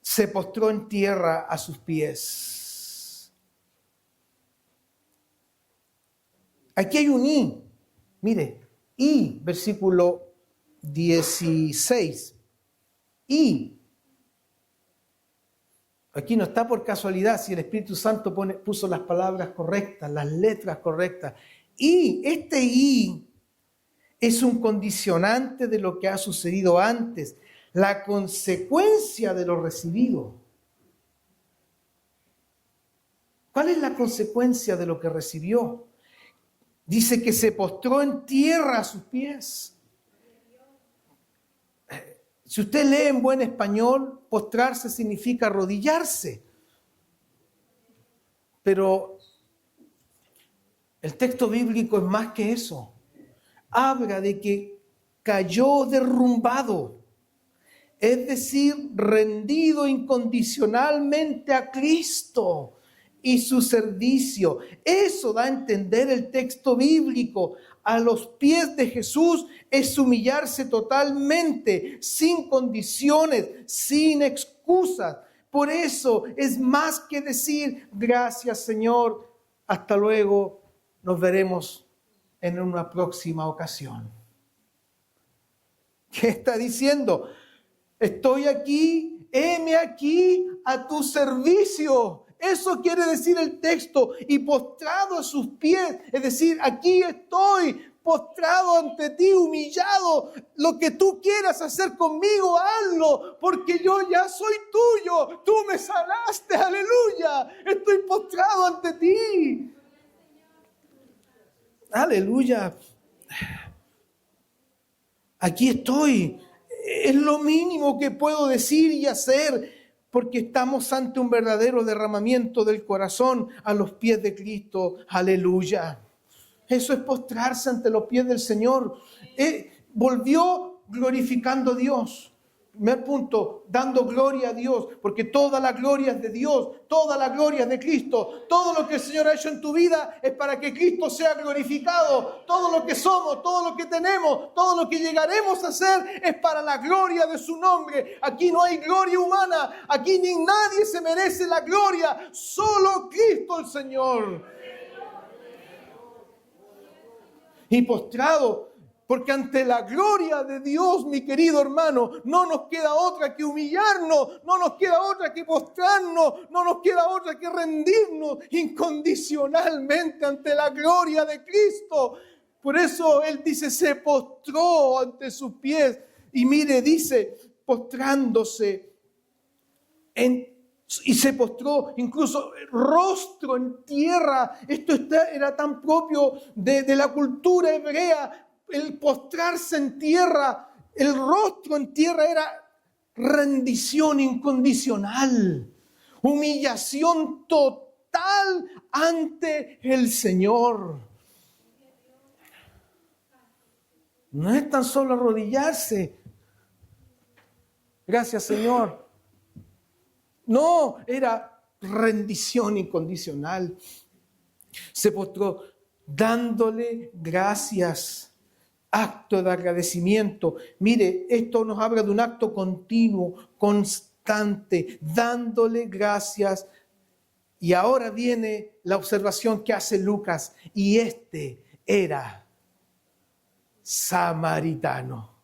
se postró en tierra a sus pies. Aquí hay un y, mire, y, versículo 16, y. Aquí no está por casualidad si el Espíritu Santo puso las palabras correctas, las letras correctas. Y este y es un condicionante de lo que ha sucedido antes, la consecuencia de lo recibido. ¿Cuál es la consecuencia de lo que recibió? Dice que se postró en tierra a sus pies. Si usted lee en buen español, postrarse significa arrodillarse. Pero el texto bíblico es más que eso. Habla de que cayó derrumbado, es decir, rendido incondicionalmente a Cristo y su servicio. Eso da a entender el texto bíblico. A los pies de Jesús es humillarse totalmente, sin condiciones, sin excusas. Por eso es más que decir, gracias Señor, hasta luego, nos veremos en una próxima ocasión. ¿Qué está diciendo? Estoy aquí, heme aquí a tu servicio. Eso quiere decir el texto, y postrado a sus pies, es decir, aquí estoy, postrado ante ti, humillado. Lo que tú quieras hacer conmigo, hazlo, porque yo ya soy tuyo. Tú me sanaste, aleluya. Estoy postrado ante ti. Aleluya. Aquí estoy. Es lo mínimo que puedo decir y hacer, porque estamos ante un verdadero derramamiento del corazón a los pies de Cristo. Aleluya. Eso es postrarse ante los pies del Señor. Volvió glorificando a Dios. Primer punto, dando gloria a Dios, porque toda la gloria es de Dios, toda la gloria es de Cristo. Todo lo que el Señor ha hecho en tu vida es para que Cristo sea glorificado. Todo lo que somos, todo lo que tenemos, todo lo que llegaremos a ser es para la gloria de su nombre. Aquí no hay gloria humana, aquí ni nadie se merece la gloria, solo Cristo el Señor. Y postrado, porque ante la gloria de Dios, mi querido hermano, no nos queda otra que humillarnos, no nos queda otra que postrarnos, no nos queda otra que rendirnos incondicionalmente ante la gloria de Cristo. Por eso Él dice, se postró ante sus pies. Y mire, dice, postrándose y se postró incluso rostro en tierra. Esto era tan propio de la cultura hebrea. El postrarse en tierra, el rostro en tierra era rendición incondicional, humillación total ante el Señor. No es tan solo arrodillarse. Gracias, Señor. No, era rendición incondicional. Se postró dándole gracias. Acto de agradecimiento. Mire, esto nos habla de un acto continuo, constante, dándole gracias. Y ahora viene la observación que hace Lucas. Y este era samaritano.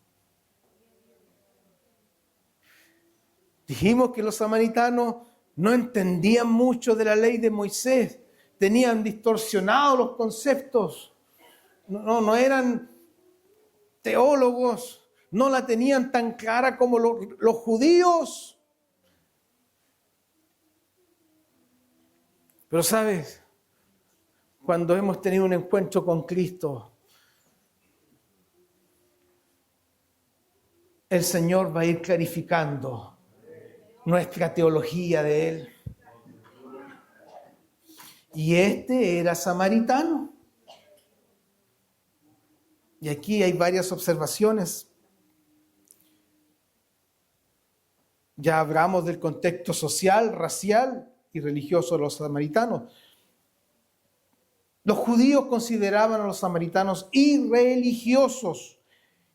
Dijimos que los samaritanos no entendían mucho de la ley de Moisés. Tenían distorsionados los conceptos. No eran teólogos, no la tenían tan clara como los judíos. Pero sabes, cuando hemos tenido un encuentro con Cristo, el Señor va a ir clarificando nuestra teología de Él. Y este era samaritano. Y aquí hay varias observaciones. Ya hablamos del contexto social, racial y religioso de los samaritanos. Los judíos consideraban a los samaritanos irreligiosos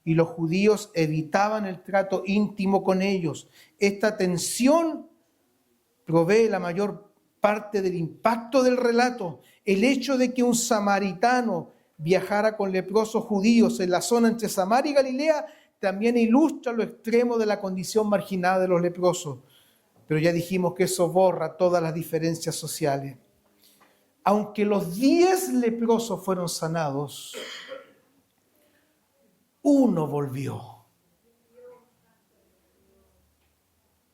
y los judíos evitaban el trato íntimo con ellos. Esta tensión provee la mayor parte del impacto del relato. El hecho de que un samaritano viajara con leprosos judíos en la zona entre Samaria y Galilea también ilustra lo extremo de la condición marginada de los leprosos. Pero ya dijimos que eso borra todas las diferencias sociales. Aunque los 10 leprosos fueron sanados, uno volvió.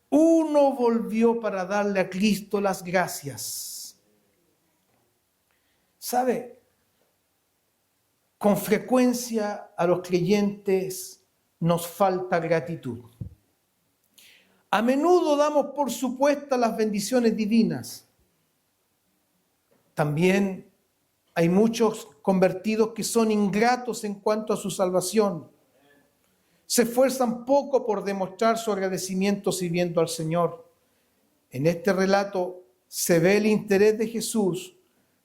Uno volvió para darle a Cristo las gracias. ¿Sabe? Con frecuencia a los creyentes nos falta gratitud. A menudo damos por supuestas las bendiciones divinas. También hay muchos convertidos que son ingratos en cuanto a su salvación. Se esfuerzan poco por demostrar su agradecimiento sirviendo al Señor. En este relato se ve el interés de Jesús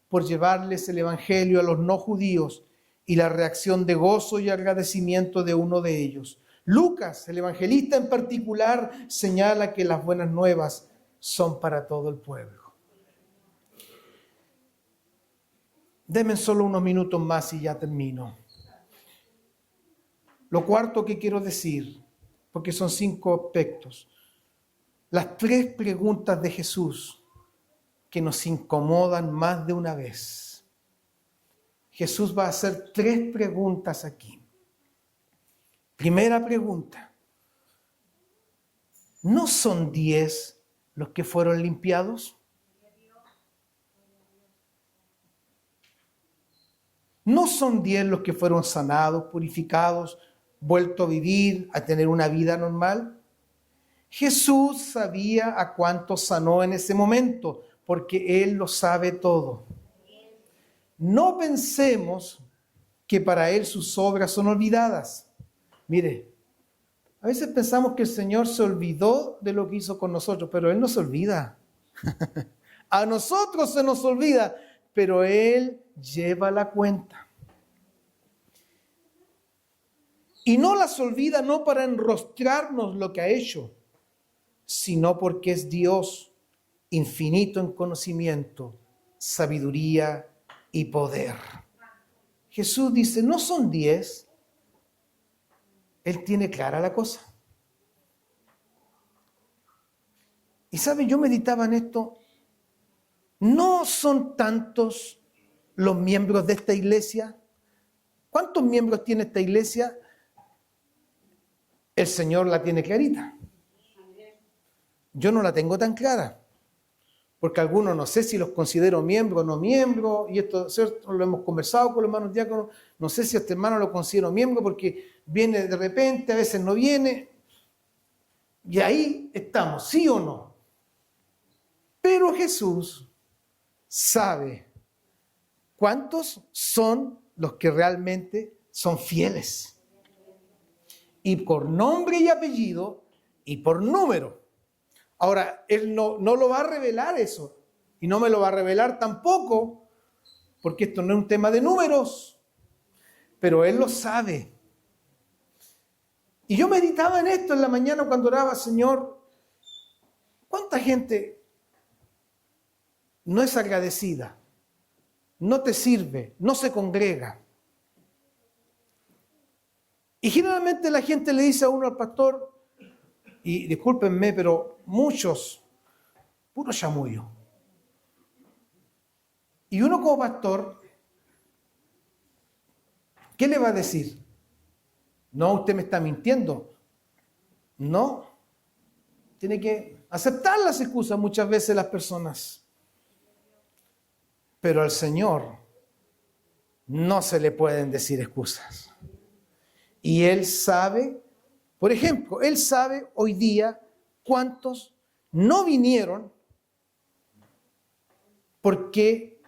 por llevarles el evangelio a los no judíos y la reacción de gozo y agradecimiento de uno de ellos. Lucas, el evangelista en particular, señala que las buenas nuevas son para todo el pueblo. Denme solo unos minutos más y ya termino. Lo cuarto que quiero decir, porque son 5 aspectos. Las 3 preguntas de Jesús que nos incomodan más de una vez. Jesús va a hacer 3 preguntas aquí. Primera pregunta. ¿No son 10 los que fueron limpiados? ¿No son 10 los que fueron sanados, purificados, vuelto a vivir, a tener una vida normal? Jesús sabía a cuántos sanó en ese momento, porque Él lo sabe todo. no pensemos que para Él sus obras son olvidadas. Mire, a veces pensamos que el Señor se olvidó de lo que hizo con nosotros, pero Él no se olvida. A nosotros se nos olvida, pero Él lleva la cuenta. Y no las olvida no para enrostrarnos lo que ha hecho, sino porque es Dios infinito en conocimiento, sabiduría y poder. Jesús dice, no son 10. Él tiene clara la cosa. Y sabe, yo meditaba en esto. No son tantos los miembros de esta iglesia. ¿Cuántos miembros tiene esta iglesia? El Señor la tiene clarita. Yo no la tengo tan clara. Porque algunos no sé si los considero miembros o no miembros, y esto ¿cierto? Lo hemos conversado con los hermanos diáconos, no sé si a este hermano lo considero miembro porque viene de repente, a veces no viene, y ahí estamos, ¿sí o no? Pero Jesús sabe cuántos son los que realmente son fieles, y por nombre y apellido, y por número. Ahora, Él no lo va a revelar eso, y no me lo va a revelar tampoco, porque esto no es un tema de números, pero Él lo sabe. Y yo meditaba en esto en la mañana cuando oraba, Señor, ¿cuánta gente no es agradecida, no te sirve, no se congrega? Y generalmente la gente le dice a uno al pastor, y discúlpenme, pero muchos, puro chamullo. Y uno como pastor, ¿qué le va a decir? No, usted me está mintiendo. No, tiene que aceptar las excusas muchas veces las personas. Pero al Señor no se le pueden decir excusas. Y Él sabe, por ejemplo, Él sabe hoy día cuántos no vinieron porque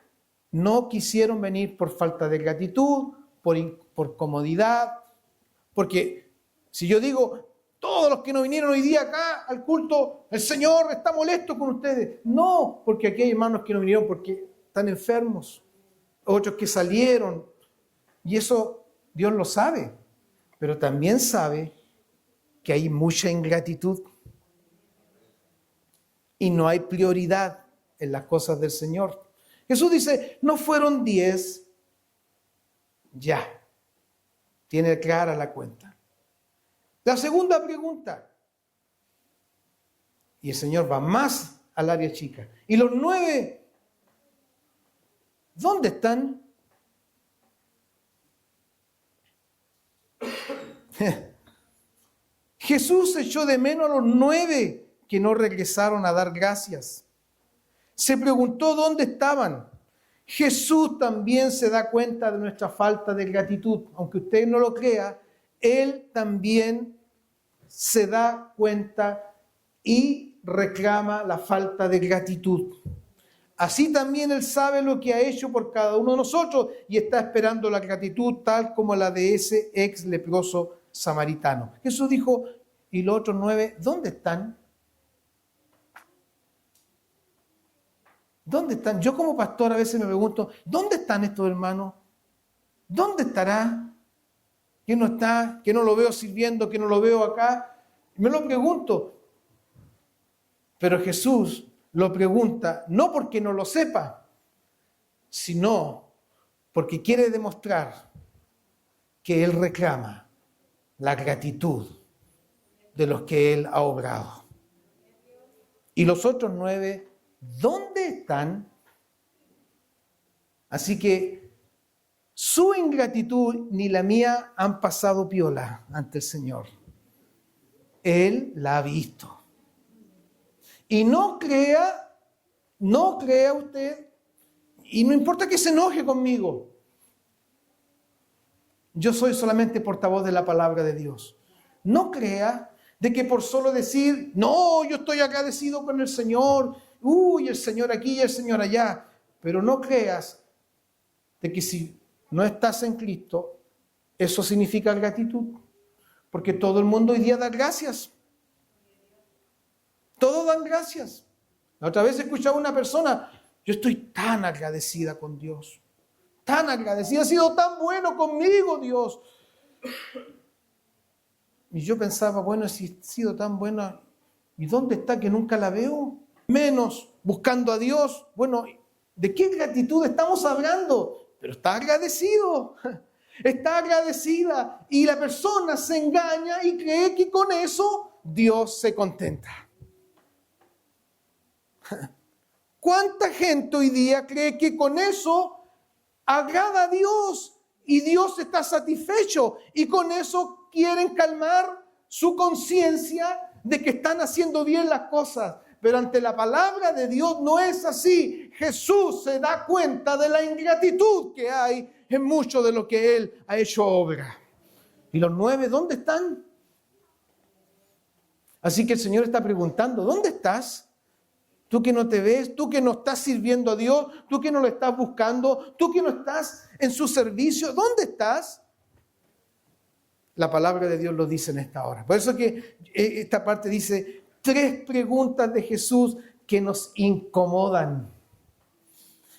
no quisieron venir por falta de gratitud, por comodidad. Porque si yo digo, todos los que no vinieron hoy día acá al culto, el Señor está molesto con ustedes. No, porque aquí hay hermanos que no vinieron porque están enfermos, otros que salieron. Y eso Dios lo sabe, pero también sabe que hay mucha ingratitud y no hay prioridad en las cosas del Señor. Jesús dice, no fueron 10, ya, tiene clara la cuenta. La segunda pregunta, y el Señor va más al área chica, y los 9, ¿dónde están? Jesús echó de menos a los 9 que no regresaron a dar gracias. Se preguntó dónde estaban. Jesús también se da cuenta de nuestra falta de gratitud. Aunque usted no lo crea, Él también se da cuenta y reclama la falta de gratitud. Así también Él sabe lo que ha hecho por cada uno de nosotros y está esperando la gratitud tal como la de ese ex leproso samaritano. Jesús dijo, ¿y los otros 9 dónde están? ¿Dónde están? Yo como pastor a veces me pregunto, ¿dónde están estos hermanos? ¿Dónde estará? ¿Que no está? ¿Que no lo veo sirviendo? ¿Que no lo veo acá? Me lo pregunto. Pero Jesús lo pregunta no porque no lo sepa, sino porque quiere demostrar que Él reclama la gratitud de los que Él ha obrado. Y los otros 9, ¿dónde están? Así que su ingratitud ni la mía han pasado piola ante el Señor. Él la ha visto. Y no crea usted, y no importa que se enoje conmigo, yo soy solamente portavoz de la palabra de Dios. No crea de que por solo decir, no, yo estoy agradecido con el Señor, el Señor aquí y el Señor allá, pero no creas de que si no estás en Cristo, eso significa gratitud. Porque todo el mundo hoy día da gracias. Todos dan gracias. La otra vez escuchaba a una persona, yo estoy tan agradecida con Dios. Tan agradecida, ha sido tan bueno conmigo Dios. Y yo pensaba, bueno, si ha sido tan buena, ¿y dónde está que nunca la veo? Menos buscando a Dios. Bueno, ¿de qué gratitud estamos hablando? Pero está agradecido, está agradecida. Y la persona se engaña y cree que con eso Dios se contenta. ¿Cuánta gente hoy día cree que con eso agrada a Dios y Dios está satisfecho? Y con eso quieren calmar su conciencia de que están haciendo bien las cosas. Pero ante la palabra de Dios no es así. Jesús se da cuenta de la ingratitud que hay en mucho de lo que Él ha hecho obra. ¿Y los 9 dónde están? Así que el Señor está preguntando, ¿dónde estás? Tú que no te ves, tú que no estás sirviendo a Dios, tú que no lo estás buscando, tú que no estás en su servicio, ¿dónde estás? La palabra de Dios lo dice en esta hora. Por eso que esta parte dice 3 preguntas de Jesús que nos incomodan.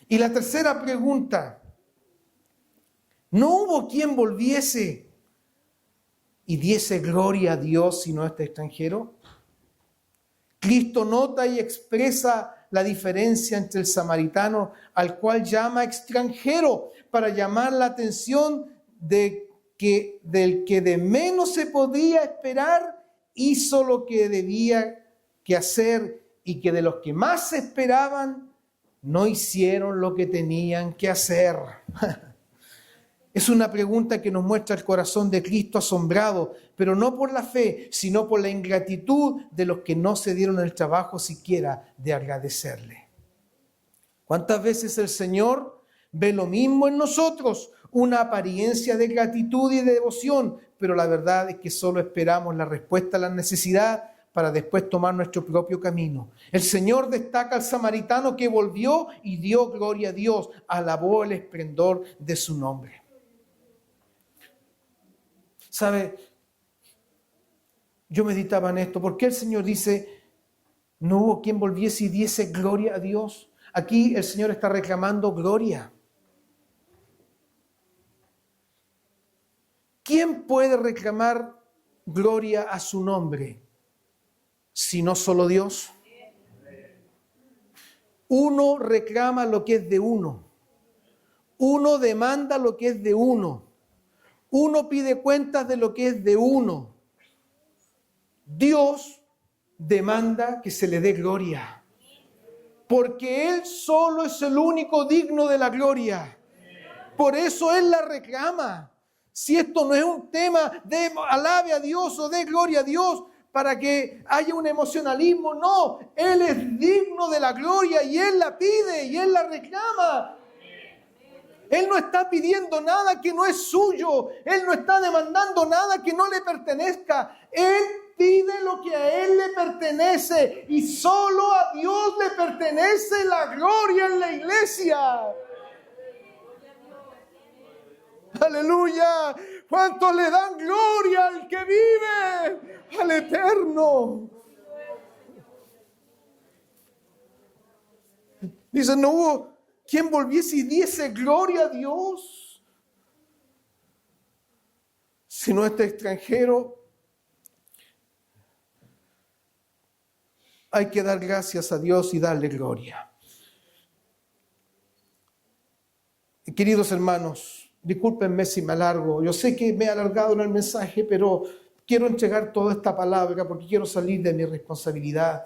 Y la tercera pregunta, ¿no hubo quien volviese y diese gloria a Dios sino este extranjero? Cristo nota y expresa la diferencia entre el samaritano, al cual llama extranjero, para llamar la atención del que de menos se podía esperar, hizo lo que debía que hacer, y que de los que más se esperaban, no hicieron lo que tenían que hacer. Es una pregunta que nos muestra el corazón de Cristo asombrado, pero no por la fe, sino por la ingratitud de los que no se dieron el trabajo siquiera de agradecerle. ¿Cuántas veces el Señor ve lo mismo en nosotros? Una apariencia de gratitud y de devoción, pero la verdad es que solo esperamos la respuesta a la necesidad para después tomar nuestro propio camino. El Señor destaca al samaritano que volvió y dio gloria a Dios, alabó el esplendor de su nombre. ¿Sabe? Yo meditaba en esto. ¿Por qué el Señor dice, no hubo quien volviese y diese gloria a Dios? Aquí el Señor está reclamando gloria. ¿Quién puede reclamar gloria a su nombre si no solo Dios? Uno reclama lo que es de uno. Uno demanda lo que es de uno. Uno pide cuentas de lo que es de uno. Dios demanda que se le dé gloria, porque Él solo es el único digno de la gloria. Por eso Él la reclama. Si esto no es un tema de alabe a Dios o de gloria a Dios para que haya un emocionalismo, no. Él es digno de la gloria y Él la pide y Él la reclama. Él no está pidiendo nada que no es suyo. Él no está demandando nada que no le pertenezca. Él pide lo que a Él le pertenece. Y solo a Dios le pertenece la gloria en la iglesia. Aleluya. ¿Cuántos le dan gloria al que vive? Al eterno. Dice, no hubo quien volviese y diese gloria a Dios, sino este extranjero. Hay que dar gracias a Dios y darle gloria. Queridos hermanos, discúlpenme si me alargo. Yo sé que me he alargado en el mensaje, pero quiero entregar toda esta palabra porque quiero salir de mi responsabilidad.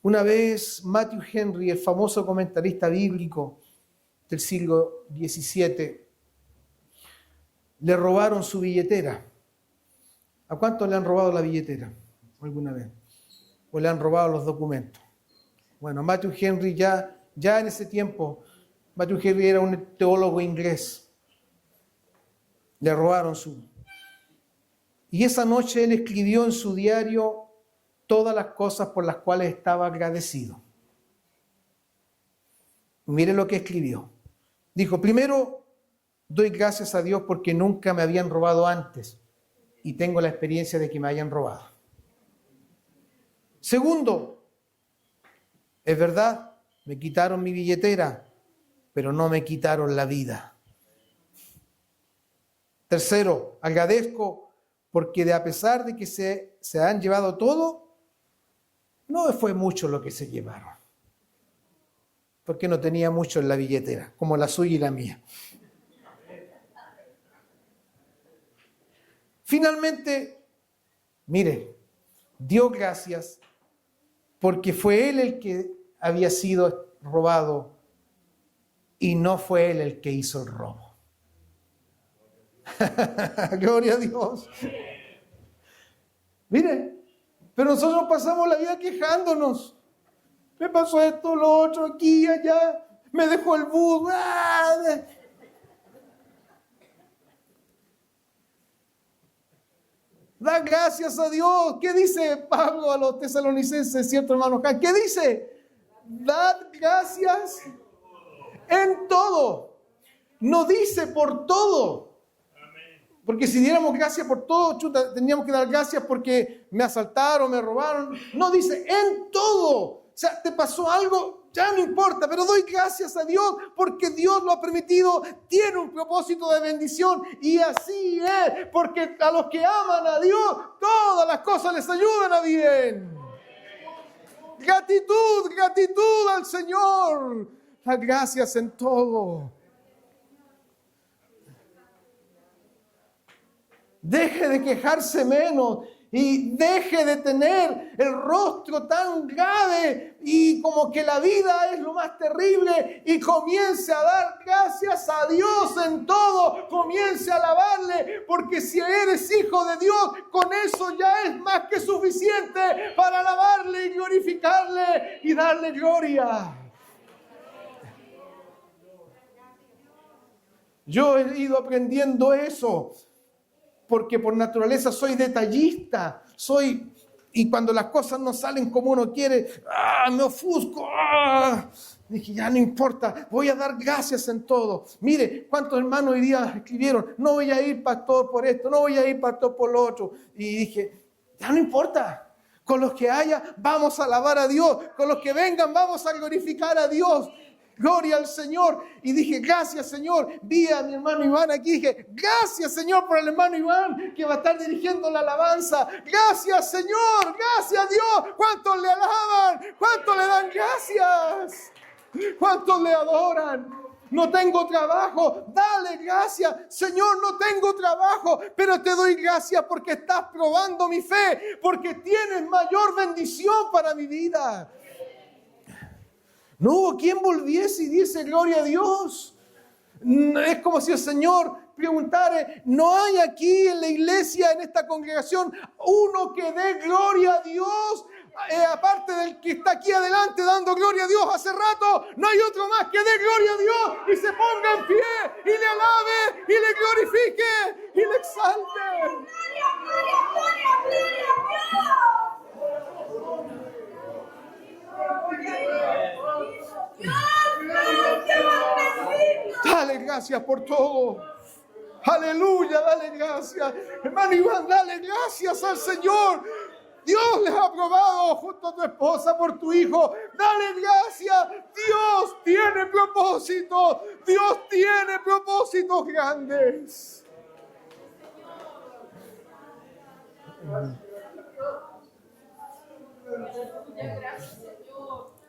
Una vez Matthew Henry, el famoso comentarista bíblico del siglo XVII, le robaron su billetera. ¿A cuántos le han robado la billetera alguna vez? ¿O le han robado los documentos? Bueno, Matthew Henry ya en ese tiempo, Matthew Henry era un teólogo inglés. Le robaron su... Y esa noche él escribió en su diario todas las cosas por las cuales estaba agradecido. Mire lo que escribió. Dijo, primero, doy gracias a Dios porque nunca me habían robado antes y tengo la experiencia de que me hayan robado. Segundo, es verdad, me quitaron mi billetera, pero no me quitaron la vida. Tercero, agradezco porque a pesar de que se han llevado todo, no fue mucho lo que se llevaron. Porque no tenía mucho en la billetera, como la suya y la mía. Finalmente, mire, dio gracias porque fue él el que había sido robado y no fue él el que hizo el robo. Gloria a Dios. Mire, pero nosotros pasamos la vida quejándonos. Me pasó esto, lo otro, aquí, allá. Me dejó el bus. ¡Ah! Da gracias a Dios. ¿Qué dice Pablo a los tesalonicenses, cierto, hermano? ¿Qué dice? Dad gracias en todo. No dice por todo. Porque si diéramos gracias por todo, chuta, teníamos que dar gracias porque me asaltaron, me robaron. No, dice en todo. O sea, te pasó algo, ya no importa, pero doy gracias a Dios porque Dios lo ha permitido, tiene un propósito de bendición y así es, porque a los que aman a Dios, todas las cosas les ayudan a bien. Gratitud, gratitud al Señor. Las gracias en todo. Deje de quejarse menos y deje de tener el rostro tan grave y como que la vida es lo más terrible y comience a dar gracias a Dios en todo, comience a alabarle, porque si eres hijo de Dios, con eso ya es más que suficiente para alabarle y glorificarle y darle gloria. Yo he ido aprendiendo eso. Porque por naturaleza soy detallista, y cuando las cosas no salen como uno quiere, me ofusco, dije, ya no importa, voy a dar gracias en todo. Mire, cuántos hermanos hoy día escribieron, no voy a ir pastor por esto, no voy a ir pastor por lo otro, y dije, ya no importa, con los que haya vamos a alabar a Dios, con los que vengan vamos a glorificar a Dios. Gloria al Señor. Y dije, gracias Señor. Vi a mi hermano Iván aquí. Dije, gracias Señor por el hermano Iván que va a estar dirigiendo la alabanza. Gracias Señor. Gracias Dios. ¿Cuántos le alaban? ¿Cuántos le dan gracias? ¿Cuántos le adoran? No tengo trabajo. Dale gracias. Señor, no tengo trabajo, pero te doy gracias porque estás probando mi fe, porque tienes mayor bendición para mi vida. No hubo quien volviese y dice gloria a Dios. Es como si el Señor preguntara, ¿no hay aquí en la iglesia, en esta congregación, uno que dé gloria a Dios? Aparte del que está aquí adelante dando gloria a Dios hace rato, no hay otro más que dé gloria a Dios y se ponga en pie y le alabe y le glorifique y le exalte. Dale gracias por todo. Aleluya, dale gracias. Hermano Iván, dale gracias al Señor. Dios les ha aprobado junto a tu esposa por tu hijo. Dale gracias. Dios tiene propósitos. Dios tiene propósitos grandes.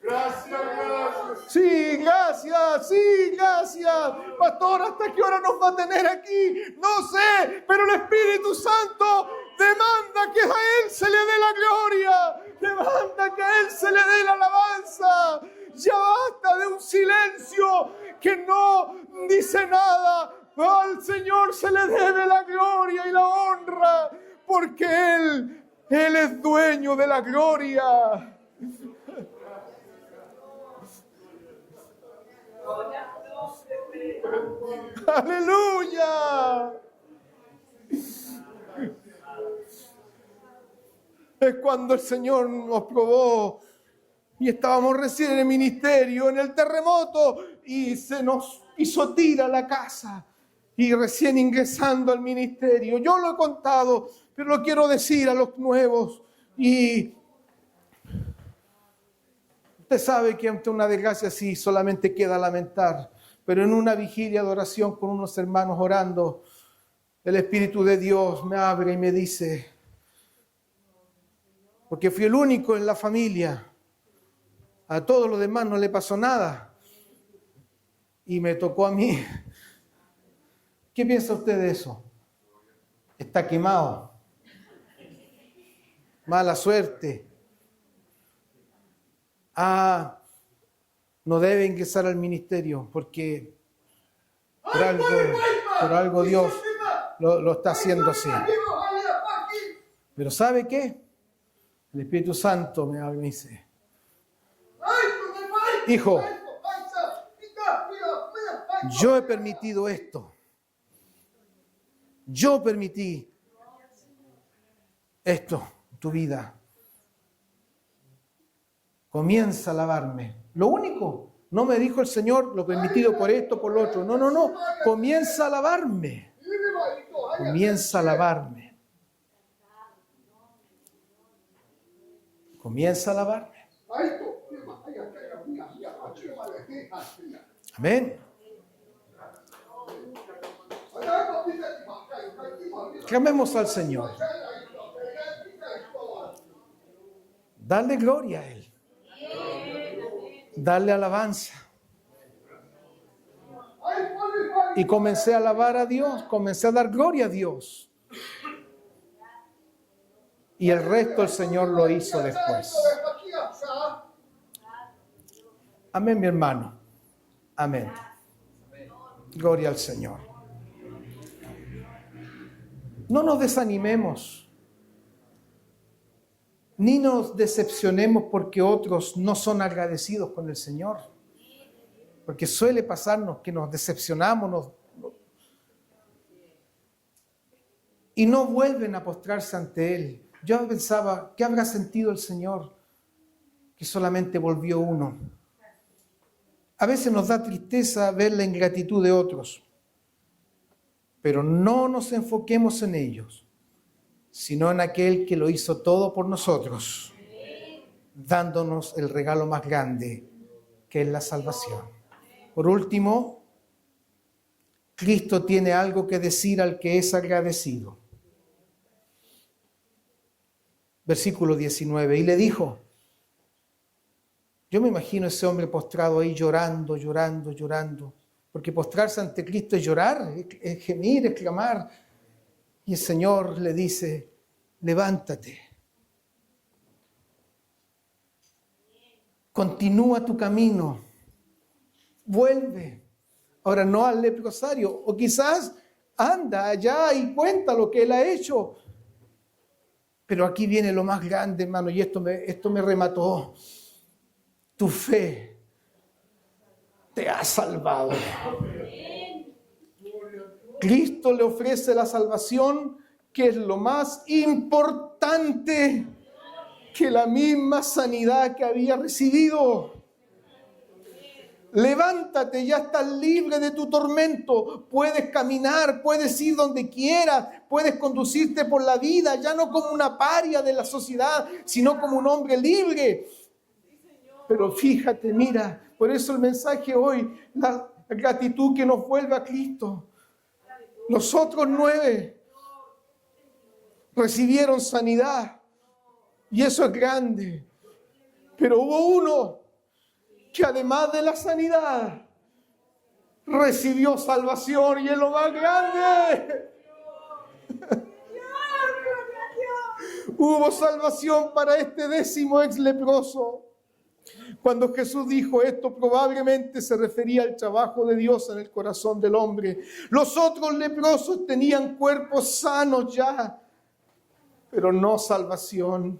Gracias, gracias. Sí, gracias, sí, gracias. Pastor, ¿hasta qué hora nos va a tener aquí? No sé, pero el Espíritu Santo demanda que a Él se le dé la gloria. Demanda que a Él se le dé la alabanza. Ya basta de un silencio que no dice nada. Al Señor se le debe la gloria y la honra, porque Él es dueño de la gloria. ¡Aleluya! Es cuando el Señor nos probó Y estábamos recién en el ministerio, en el terremoto, y se nos pisotira la casa. Y recién ingresando al ministerio. Yo lo he contado, pero lo quiero decir a los nuevos. Y usted sabe que ante una desgracia así solamente queda lamentar. Pero en una vigilia de oración con unos hermanos orando, el Espíritu de Dios me abre y me dice, porque fui el único en la familia, a todos los demás no le pasó nada, y me tocó a mí. ¿Qué piensa usted de eso? Está quemado. Mala suerte. No debe ingresar al ministerio porque por algo Dios lo está haciendo así. Pero ¿sabe qué? El Espíritu Santo me habla y me dice, hijo, yo he permitido esto. Yo permití esto en tu vida. Comienza a alabarme. Lo único, no me dijo el Señor, lo permitido por esto, por lo otro. No, no, no. Comienza a alabarme. Comienza a alabarme. Comienza a alabarme. Amén. Clamemos al Señor. Dale gloria a Él. Dale alabanza. Y comencé a alabar a Dios, comencé a dar gloria a Dios. Y el resto el Señor lo hizo después. Amén, mi hermano. Amén. Gloria al Señor. No nos desanimemos, ni nos decepcionemos porque otros no son agradecidos con el Señor. Porque suele pasarnos que nos decepcionamos y no vuelven a postrarse ante Él. Yo pensaba, ¿qué habrá sentido el Señor? Que solamente volvió uno. A veces nos da tristeza ver la ingratitud de otros. Pero no nos enfoquemos en ellos, sino en aquel que lo hizo todo por nosotros, dándonos el regalo más grande, que es la salvación. Por último, Cristo tiene algo que decir al que es agradecido. Versículo 19, y le dijo, yo me imagino ese hombre postrado ahí llorando, llorando, llorando. Porque postrarse ante Cristo es llorar, es gemir, es clamar. Y el Señor le dice, levántate. Continúa tu camino. Vuelve. Ahora no al leprosario. O quizás anda allá y cuenta lo que él ha hecho. Pero aquí viene lo más grande, hermano, y esto me remató. Tu fe te ha salvado. Cristo le ofrece la salvación, que es lo más importante que la misma sanidad que había recibido. Levántate, ya estás libre de tu tormento. Puedes caminar, puedes ir donde quieras, puedes conducirte por la vida, ya no como una paria de la sociedad, sino como un hombre libre. Pero fíjate, mira, por eso el mensaje hoy, la gratitud que nos vuelve a Cristo. Los otros 9 recibieron sanidad y eso es grande. Pero hubo uno que además de la sanidad recibió salvación y es lo más grande. Hubo salvación para este 10º ex leproso. Cuando Jesús dijo esto, probablemente se refería al trabajo de Dios en el corazón del hombre. Los otros leprosos tenían cuerpos sanos ya, pero no salvación.